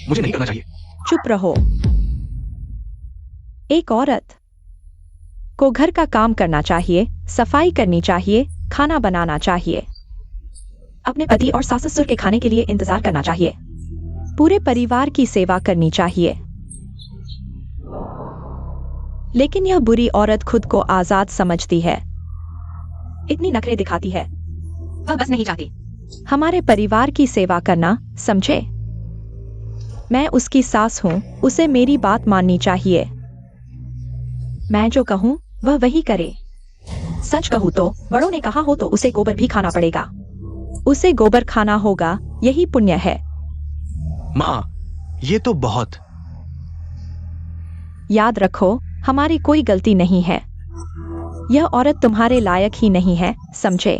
मुझे नहीं करना चाहिए। चुप रहो। एक औरत को घर का काम करना चाहिए, सफाई करनी चाहिए, खाना बनाना चाहिए, अपने पति और सास ससुर के खाने के लिए इंतजार करना चाहिए, पूरे परिवार की सेवा करनी चाहिए। लेकिन यह बुरी औरत खुद को आजाद समझती है, इतनी नखरे दिखाती है। वह बस नहीं चाहती हमारे परिवार की सेवा करना, समझे? मैं उसकी सास हूं, उसे मेरी बात माननी चाहिए। मैं जो कहूं वह वही करे। सच कहूं तो बड़ों ने कहा हो तो उसे गोबर भी खाना पड़ेगा। उसे गोबर खाना होगा, यही पुण्य है। माँ, ये तो बहुत। याद रखो, हमारी कोई गलती नहीं है। यह औरत तुम्हारे लायक ही नहीं है, समझे?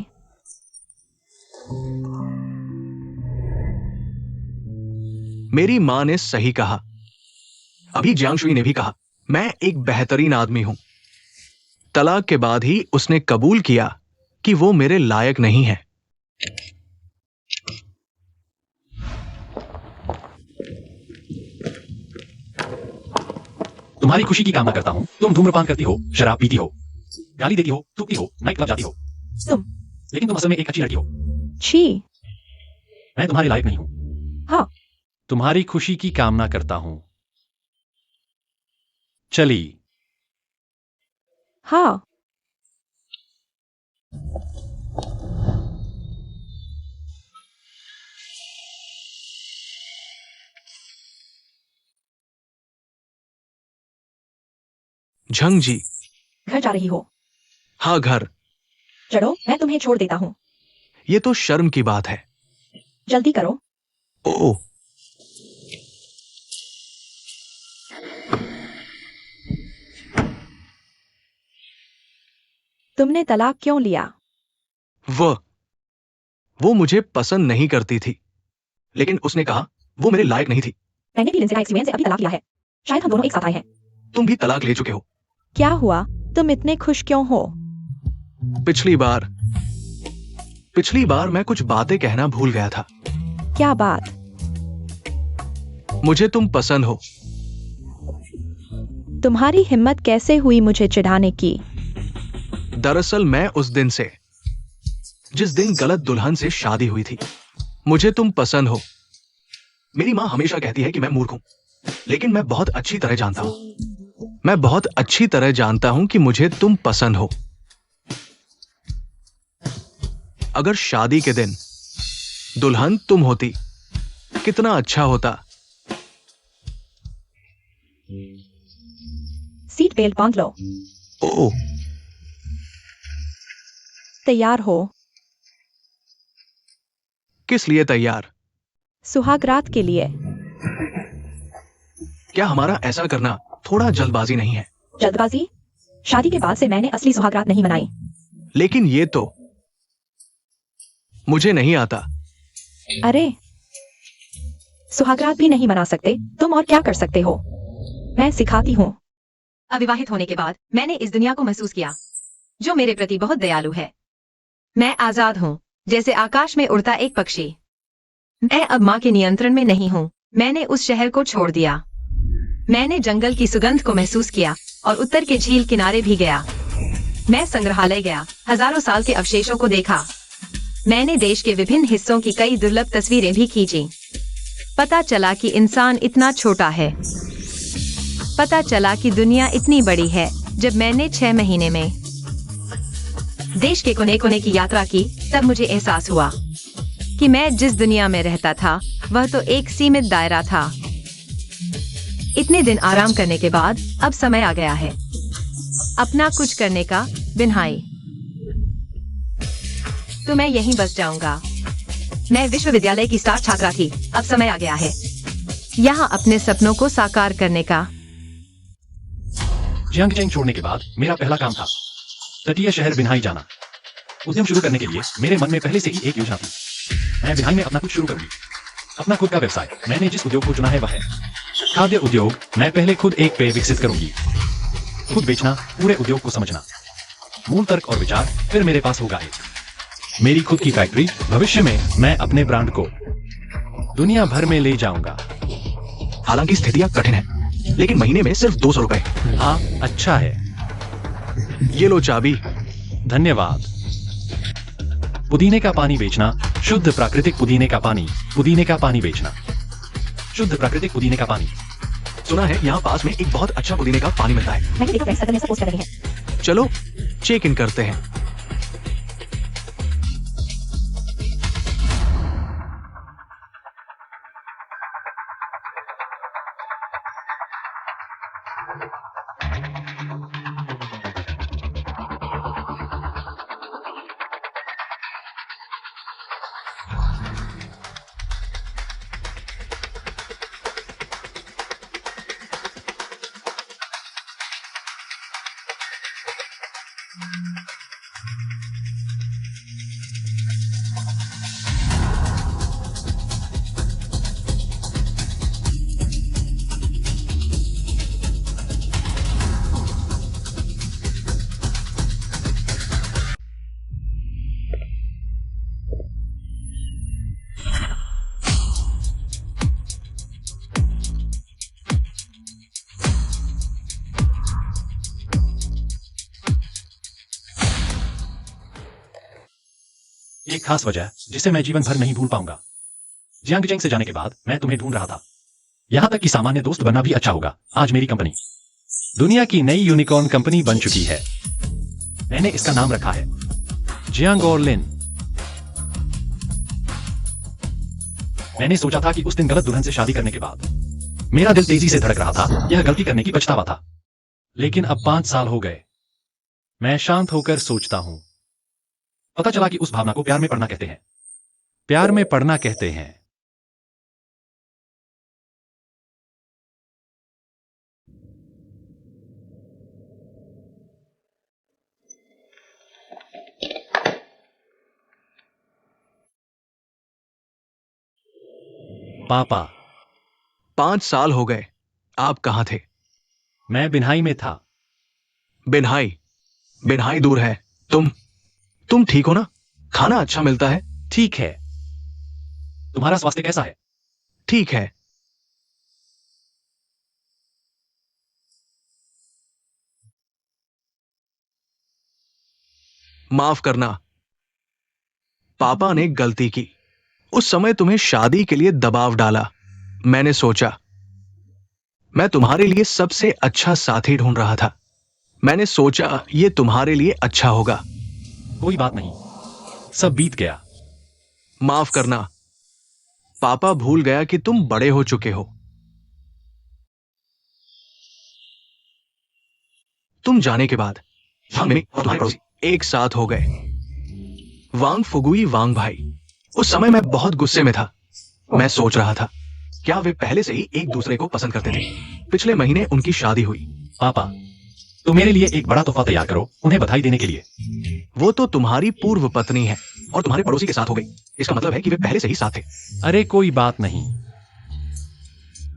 मेरी माँ ने सही कहा। अभी जियांगशुई ने भी कहा, मैं एक बेहतरीन आदमी हूं। तलाक के बाद ही उसने कबूल किया कि वो मेरे लायक नहीं है। तुम्हारी खुशी की कामना करता हूं। तुम धूम्रपान करती हो, शराब पीती हो, गाली देती हो, थूकती हो, नाइट क्लब जाती हो, तुम लेकिन तुम असल में एक अच्छी लड़की हो। छी। मैं तुम्हारे लायक नहीं हूं। हाँ, तुम्हारी खुशी की कामना करता हूं। चली। हाँ। झंग जी। घर जा रही हो? हाँ, घर। चलो, मैं तुम्हें छोड़ देता हूँ। ये तो शर्म की बात है। जल्दी करो। ओह, तुमने तलाक क्यों लिया? वो मुझे पसंद नहीं करती थी, लेकिन उसने कहा वो मेरे लायक नहीं थी। मैंने भी लिंसे का एक्सपीरियंस से अभी तलाक लिया है। शायद हम दोनों एक साथ आए हैं। तुम भी तलाक ले चुके हो। क्या हुआ? तुम इतने खुश क्यों हो? पिछली बार मैं कुछ बातें कहना भूल गया था। क्या बात? मुझे तुम पसंद हो। तुम्हारी हिम्मत कैसे हुई मुझे चिढ़ाने की? दरअसल मैं उस दिन से, जिस दिन गलत दुल्हन से शादी हुई थी, मुझे तुम पसंद हो। मेरी माँ हमेशा कहती है कि मैं मूर्ख हूं, लेकिन मैं बहुत अच्छी तरह जानता हूं कि मुझे तुम पसंद हो। अगर शादी के दिन दुल्हन तुम होती, कितना अच्छा होता। सीट बेल्ट बांध लो। ओह, तैयार हो? किस लिए तैयार? सुहागरात के लिए। क्या हमारा ऐसा करना थोड़ा जल्दबाजी नहीं है? जल्दबाजी? शादी के बाद से मैंने असली सुहागरात नहीं मनाई। लेकिन ये तो मुझे नहीं आता। अरे, सुहागरात भी नहीं मना सकते तुम, और क्या कर सकते हो? मैं सिखाती हूँ। अविवाहित होने के बाद मैंने इस दुनिया को महसूस किया, जो मेरे प्रति बहुत दयालु है। मैं आजाद हूँ, जैसे आकाश में उड़ता एक पक्षी। मैं अब माँ के नियंत्रण में नहीं हूँ। मैंने उस शहर को छोड़ दिया। मैंने जंगल की सुगंध को महसूस किया और उत्तर के झील किनारे भी गया। मैं संग्रहालय गया, हजारों साल के अवशेषों को देखा। मैंने देश के विभिन्न हिस्सों की कई दुर्लभ तस्वीरें भी खींची। पता चला कि इंसान इतना छोटा है। पता चला कि दुनिया इतनी बड़ी है। जब मैंने 6 महीने में देश के कोने कोने की यात्रा की, तब मुझे एहसास हुआ कि मैं जिस दुनिया में रहता था वह तो एक सीमित दायरा था। इतने दिन आराम करने के बाद अब समय आ गया है अपना कुछ करने का। बिन्हाई। तो मैं यहीं बस जाऊंगा। मैं विश्वविद्यालय की स्टार छात्रा थी, अब समय आ गया है यहाँ अपने सपनों को साकार करने का। जियांगचेंग छोड़ने के बाद मेरा पहला काम था तटीय शहर बिन्हाई जाना। उद्यम शुरू करने के लिए मेरे मन में पहले से ही एक योजना थी। मैं बिन्हाई में अपना कुछ शुरू करूंगी, अपना खुद का व्यवसाय। मैंने जिस उद्योग को चुना है वह है खाद्य उद्योग। मैं पहले खुद एक पेय विकसित करूंगी, खुद बेचना, पूरे उद्योग को समझना, मूल तर्क और विचार, फिर मेरे पास होगा मेरी खुद की फैक्ट्री। भविष्य में मैं अपने ब्रांड को दुनिया भर में ले जाऊंगा। हालांकि स्थितियां कठिन है, लेकिन महीने में सिर्फ 200 रुपए। हाँ, अच्छा है। ये लो चाबी। धन्यवाद। पुदीने का पानी बेचना, शुद्ध प्राकृतिक पुदीने का पानी। पुदीने का पानी बेचना, शुद्ध प्राकृतिक पुदीने का पानी। सुना है यहाँ पास में एक बहुत अच्छा पुदीने का पानी मिलता है। मैंने देखा फ्रेंड्स सर्कल में सब पोस्ट कर रहे हैं। चलो चेक इन करते हैं। एक खास वजह जिसे मैं जीवन भर नहीं भूल पाऊंगा। जियांगचेंग से जाने के बाद मैं तुम्हें ढूंढ रहा था। यहां तक कि सामान्य दोस्त बनना भी अच्छा होगा। आज मेरी कंपनी दुनिया की नई यूनिकॉर्न कंपनी बन चुकी है। मैंने इसका नाम रखा है जियांगोर लिन। मैंने सोचा था कि उस दिन गलत दुल्हन से शादी करने के बाद मेरा दिल तेजी से धड़क रहा था। यह गलती करने की पछतावा था। लेकिन अब 5 साल हो गए। मैं शांत होकर सोचता हूं। पता चला कि उस भावना को प्यार में पढ़ना कहते हैं। प्यार में पढ़ना कहते हैं। पापा, 5 साल हो गए। आप कहाँ थे? मैं बिन्हाई में था। बिन्हाई? बिन्हाई दूर है। तुम ठीक हो ना? खाना अच्छा मिलता है? ठीक है। तुम्हारा स्वास्थ्य कैसा है? ठीक है। माफ करना, पापा ने गलती की। उस समय तुम्हें शादी के लिए दबाव डाला। मैंने सोचा, मैं तुम्हारे लिए सबसे अच्छा साथी ढूंढ रहा था। मैंने सोचा ये तुम्हारे लिए अच्छा होगा। कोई बात नहीं, सब बीत गया। माफ करना, पापा भूल गया कि तुम बड़े हो चुके हो। तुम जाने के बाद हम और तुम्हारे पड़ोसी एक साथ हो गए, वांग फुगुई वांग भाई। उस समय मैं बहुत गुस्से में था। मैं सोच रहा था, क्या वे पहले से ही एक दूसरे को पसंद करते थे? पिछले महीने उनकी शादी हुई। पापा, तो मेरे लिए एक बड़ा तोहफा तैयार करो उन्हें बधाई देने के लिए। वो तो तुम्हारी पूर्व पत्नी है और तुम्हारे पड़ोसी के साथ हो गई। इसका मतलब है कि वे पहले से ही साथ थे। अरे कोई बात नहीं,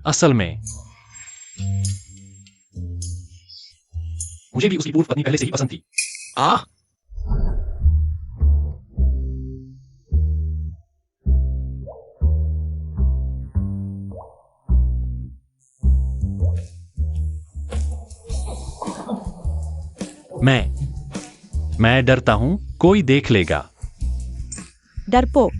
असल में मुझे भी उसकी पूर्व पत्नी पहले से ही पसंद थी। आ मैं डरता हूं कोई देख लेगा। डरपोक।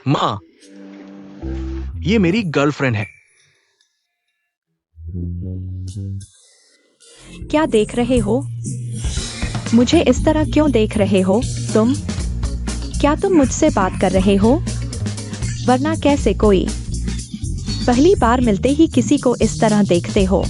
माँ, ये मेरी गर्लफ्रेंड है। क्या देख रहे हो? मुझे इस तरह क्यों देख रहे हो तुम? क्या तुम मुझसे बात कर रहे हो? वरना कैसे कोई पहली बार मिलते ही किसी को इस तरह देखते हो?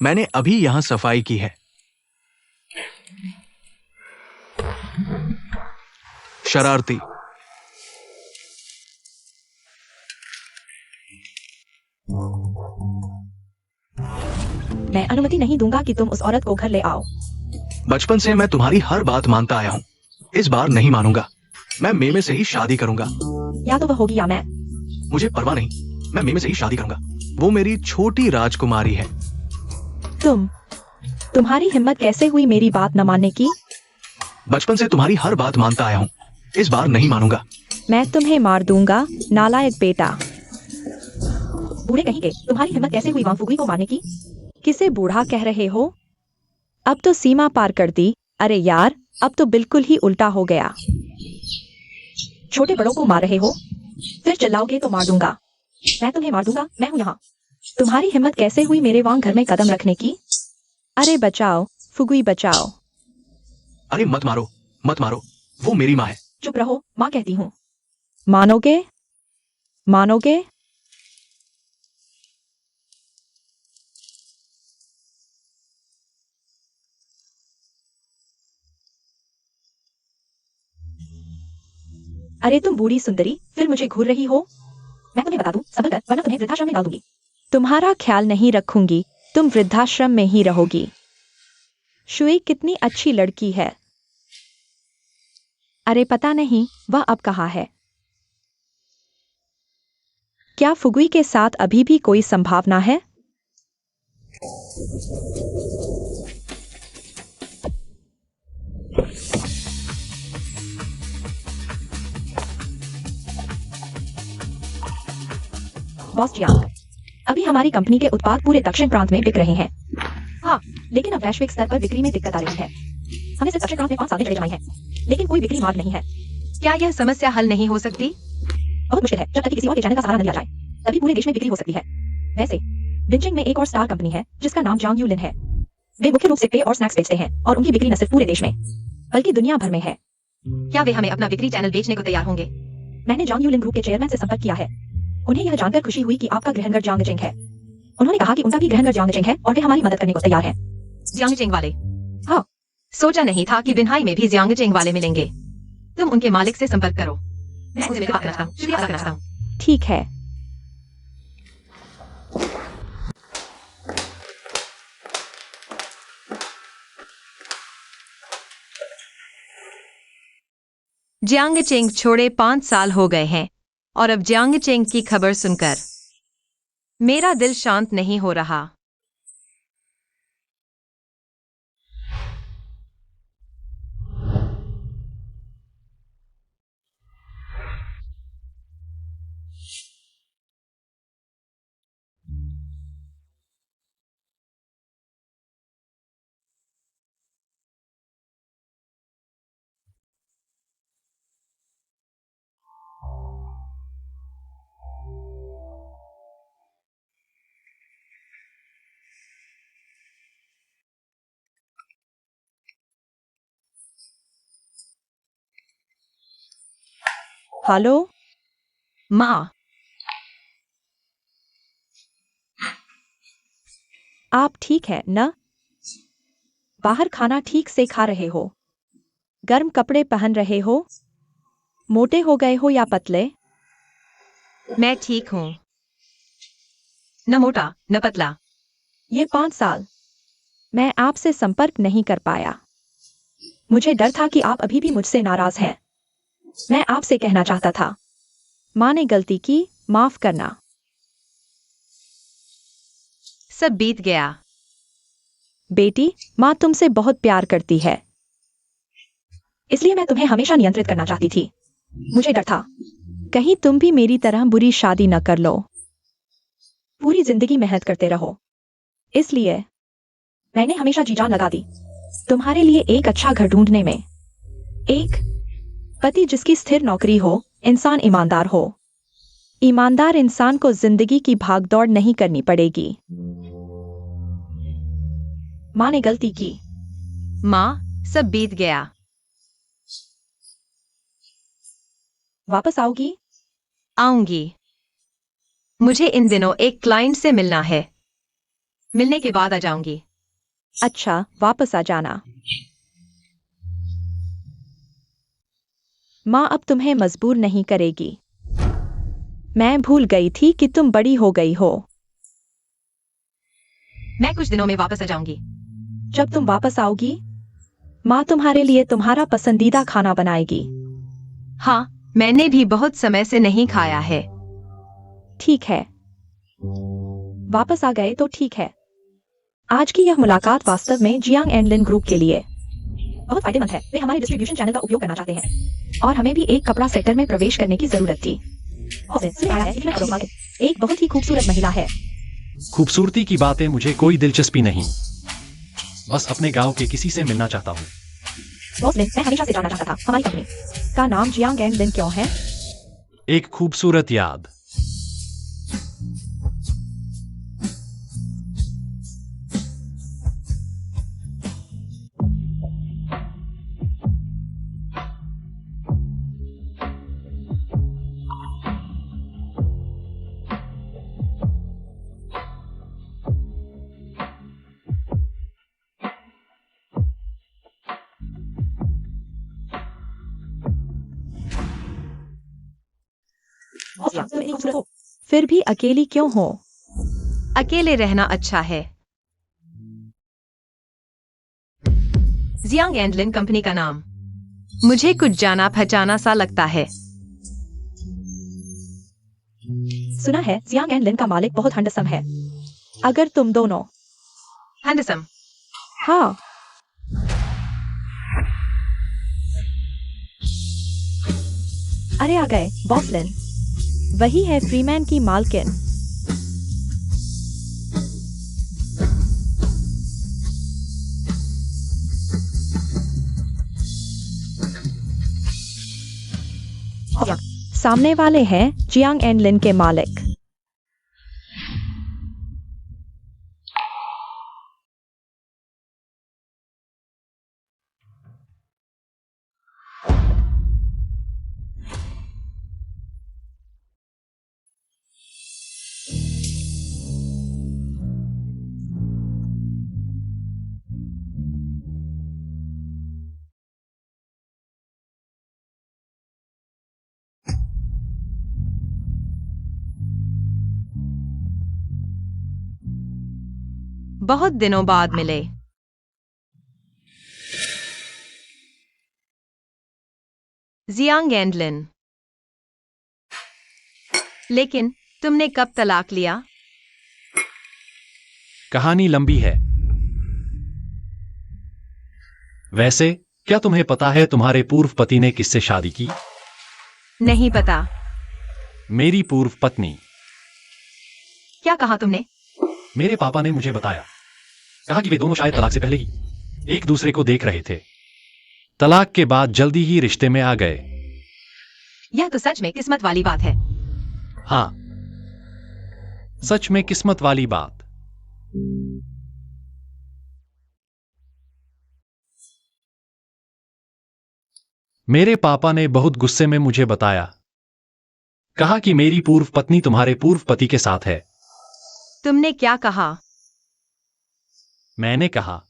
मैंने अभी यहां सफाई की है। शरारती। मैं अनुमति नहीं दूंगा कि तुम उस औरत को घर ले आओ। बचपन से मैं तुम्हारी हर बात मानता आया हूं। इस बार नहीं मानूंगा। मैं मेमे से ही शादी करूंगा। या तो वह होगी या मैं। मुझे परवाह नहीं, मैं मेमे से ही शादी करूंगा। वो मेरी छोटी राजकुमारी है। तुम्हारी हिम्मत कैसे हुई मेरी बात न मानने की? बचपन से तुम्हारी हर बात मानता आया हूं। इस बार नहीं मानूंगा। मैं तुम्हें मार दूंगा, नालायक बेटा। बूढ़े कहीं के, तुम्हारी हिम्मत कैसे हुई वांग फुगुई को मारने की? किसे बूढ़ा कह रहे हो? अब तो सीमा पार कर दी। अरे यार, अब तो बिल्कुल ही उल्टा हो गया। छोटे बड़ों को मार रहे हो, फिर चिल्लाओगे तो मार दूंगा। मैं तुम्हें मार दूंगा, मैं हूं यहाँ। तुम्हारी हिम्मत कैसे हुई मेरे वांग घर में कदम रखने की? अरे बचाओ, फुगुई बचाओ। अरे मत मारो, मत मारो। वो मेरी माँ है। चुप रहो, माँ कहती हूँ। मानोगे? मानोगे? अरे तुम बूढ़ी सुंदरी, फिर मुझे घूर रही हो? मैं तुम्हें बता दूं, संभल कर, वरना तुम्हें वृद्धाश्रम में डाल दूंगी। तुम्हारा ख्याल नहीं रखूंगी, तुम वृद्धाश्रम में ही रहोगी। शुई कितनी अच्छी लड़की है। अरे पता नहीं वह अब कहाँ है। क्या फुगुई के साथ अभी भी कोई संभावना है? बॉस जियांग, अभी हमारी कंपनी के उत्पाद पूरे दक्षिण प्रांत में बिक रहे हैं। हाँ, लेकिन अब वैश्विक स्तर पर बिक्री में दिक्कत आ रही है। हमें सिर्फ दक्षिण प्रांत में 5 साल चले जाए हैं, लेकिन कोई बिक्री मार्ग नहीं है। क्या यह समस्या हल नहीं हो सकती? बहुत मुश्किल है। जब तक कि किसी और के चैनल का सहारा न लिया जाए, तभी पूरे देश में बिक्री हो सकती है। वैसे बिंजिंग में एक और स्टार कंपनी है जिसका नाम जांग यूलिन है। वे मुख्य रूप से पेय और स्नैक्स बेचते हैं और उनकी बिक्री न सिर्फ पूरे देश में बल्कि दुनिया भर में है। क्या वे हमें अपना बिक्री चैनल बेचने को तैयार होंगे? मैंने जांग यूलिन ग्रुप के चेयरमैन से संपर्क किया है। उन्हें यह जानकर खुशी हुई कि आपका ग्रहणघर जियांगचेंग है। उन्होंने कहा कि उनका भी ग्रहणघर जियांगचेंग है और वे हमारी मदद करने को तैयार हैं। जियांगचेंग वाले? हाँ। सोचा नहीं था कि बिनहाई में भी जियांगचेंग वाले मिलेंगे। तुम उनके मालिक से संपर्क करो। मैं उनसे मिलकर बात करना चाहता हूँ। शुक्रिया अदा करना चाहता हूँ। ठीक है। जियांगचेंग छोड़े 5 साल हो गए हैं और अब जियांगचेंग की खबर सुनकर मेरा दिल शांत नहीं हो रहा। हेलो माँ, आप ठीक है न? बाहर खाना ठीक से खा रहे हो? गर्म कपड़े पहन रहे हो? मोटे हो गए हो या पतले? मैं ठीक हूँ। न मोटा न पतला। ये 5 साल मैं आपसे संपर्क नहीं कर पाया। मुझे डर था कि आप अभी भी मुझसे नाराज हैं। मैं आपसे कहना चाहता था, माँ ने गलती की, माफ करना। सब बीत गया। बेटी, माँ तुमसे बहुत प्यार करती है, इसलिए मैं तुम्हें हमेशा नियंत्रित करना चाहती थी। मुझे डर था कहीं तुम भी मेरी तरह बुरी शादी न कर लो, पूरी जिंदगी मेहनत करते रहो। इसलिए मैंने हमेशा जी जान लगा दी तुम्हारे लिए एक अच्छा घर ढूंढने में। एक पति जिसकी स्थिर नौकरी हो, इंसान ईमानदार हो। ईमानदार इंसान को जिंदगी की भागदौड़ नहीं करनी पड़ेगी। माँ ने गलती की। माँ, सब बीत गया। वापस आओगी? आऊंगी। मुझे इन दिनों एक क्लाइंट से मिलना है। मिलने के बाद आ जाऊंगी। अच्छा, वापस आ जाना। माँ अब तुम्हें मजबूर नहीं करेगी। मैं भूल गई थी कि तुम बड़ी हो गई हो। मैं कुछ दिनों में वापस आ जाऊंगी। जब तुम वापस आओगी, माँ तुम्हारे लिए तुम्हारा पसंदीदा खाना बनाएगी। हाँ, मैंने भी बहुत समय से नहीं खाया है। ठीक है, वापस आ गए तो ठीक है। आज की यह मुलाकात वास्तव में जियांग एंड लिन ग्रुप के लिए बहुत फायदेमंद है। वे हमारे डिस्ट्रीब्यूशन चैनल का उपयोग करना चाहते हैं और हमें भी एक कपड़ा सेक्टर में प्रवेश करने की जरूरत थी। एक बहुत ही खूबसूरत महिला है। खूबसूरती की बातें मुझे कोई दिलचस्पी नहीं, बस अपने गांव के किसी से मिलना चाहता हूँ। बॉसलिन, मैं हमेशा से जानना चाहता था हमारी कंपनी का नाम जियांग एंड लिन क्यों है? एक खूबसूरत याद। फिर भी अकेली क्यों हो? अकेले रहना अच्छा है। जियांग एंड लिन कंपनी का नाम मुझे कुछ जाना पहचाना सा लगता है। सुना है जियांग एंड लिन का मालिक बहुत हैंडसम है। अगर तुम दोनों हैंडसम? हाँ, अरे आ गए बॉसलिन, वही है फ्रीमैन की मालकिन। सामने वाले हैं जियांग एंड लिन के मालिक। बहुत दिनों बाद मिले। जियांग एंडलिन। लेकिन तुमने कब तलाक लिया? कहानी लंबी है। वैसे क्या तुम्हें पता है तुम्हारे पूर्व पति ने किससे शादी की? नहीं पता। मेरी पूर्व पत्नी। क्या कहा तुमने? मेरे पापा ने मुझे बताया। कहा कि वे दोनों शायद तलाक से पहले ही एक दूसरे को देख रहे थे। तलाक के बाद जल्दी ही रिश्ते में आ गए। यह तो सच में किस्मत वाली बात है। हाँ, सच में किस्मत वाली बात। मेरे पापा ने बहुत गुस्से में मुझे बताया। कहा कि मेरी पूर्व पत्नी तुम्हारे पूर्व पति के साथ है। तुमने क्या कहा? मैंने कहा,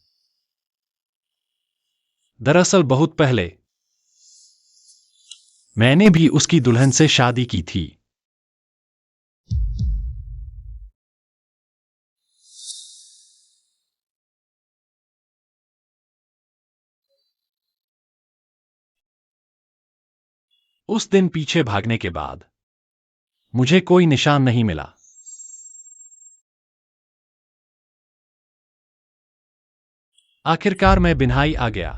दरअसल बहुत पहले मैंने भी उसकी दुल्हन से शादी की थी। उस दिन पीछे भागने के बाद मुझे कोई निशान नहीं मिला। आखिरकार मैं बिन्हाई आ गया।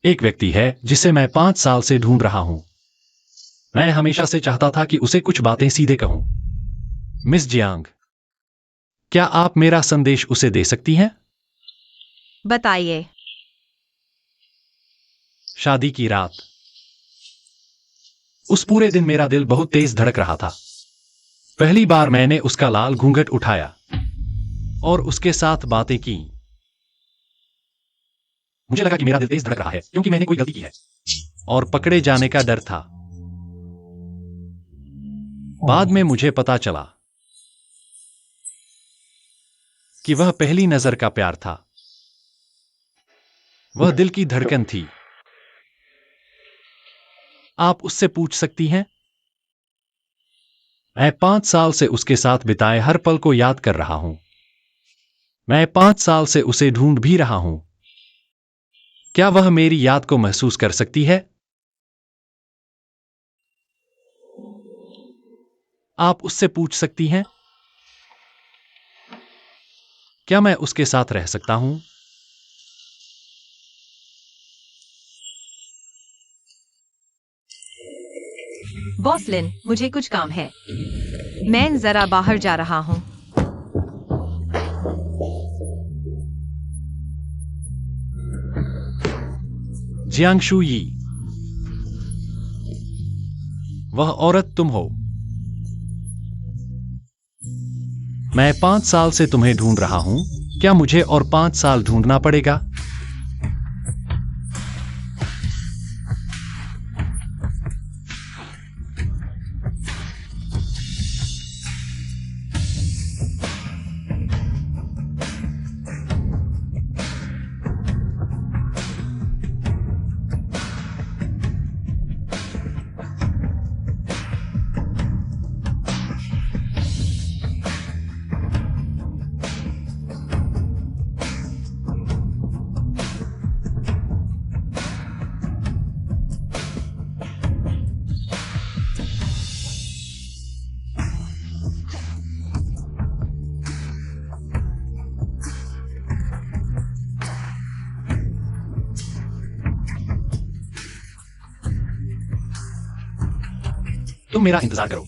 एक व्यक्ति है जिसे मैं 5 साल से ढूंढ रहा हूं। मैं हमेशा से चाहता था कि उसे कुछ बातें सीधे कहूं। मिस जियांग, क्या आप मेरा संदेश उसे दे सकती हैं? बताइए। शादी की रात। उस पूरे दिन मेरा दिल बहुत तेज धड़क रहा था। पहली बार मैंने उसका लाल घूंघट उठाया और उसके साथ बातें की। मुझे लगा कि मेरा दिल तेज धड़क रहा है क्योंकि मैंने कोई गलती की है और पकड़े जाने का डर था। बाद में मुझे पता चला कि वह पहली नजर का प्यार था। वह दिल की धड़कन थी। आप उससे पूछ सकती हैं। मैं 5 साल से उसके साथ बिताए हर पल को याद कर रहा हूं। मैं 5 साल से उसे ढूंढ भी रहा हूं। क्या वह मेरी याद को महसूस कर सकती है? आप उससे पूछ सकती हैं। क्या मैं उसके साथ रह सकता हूं? बॉस लिन, मुझे कुछ काम है। मैं जरा बाहर जा रहा हूं। जियांगशु यी, वह औरत तुम हो। मैं 5 साल से तुम्हें ढूंढ रहा हूं। क्या मुझे और 5 साल ढूंढना पड़ेगा? तुम मेरा इंतजार करो।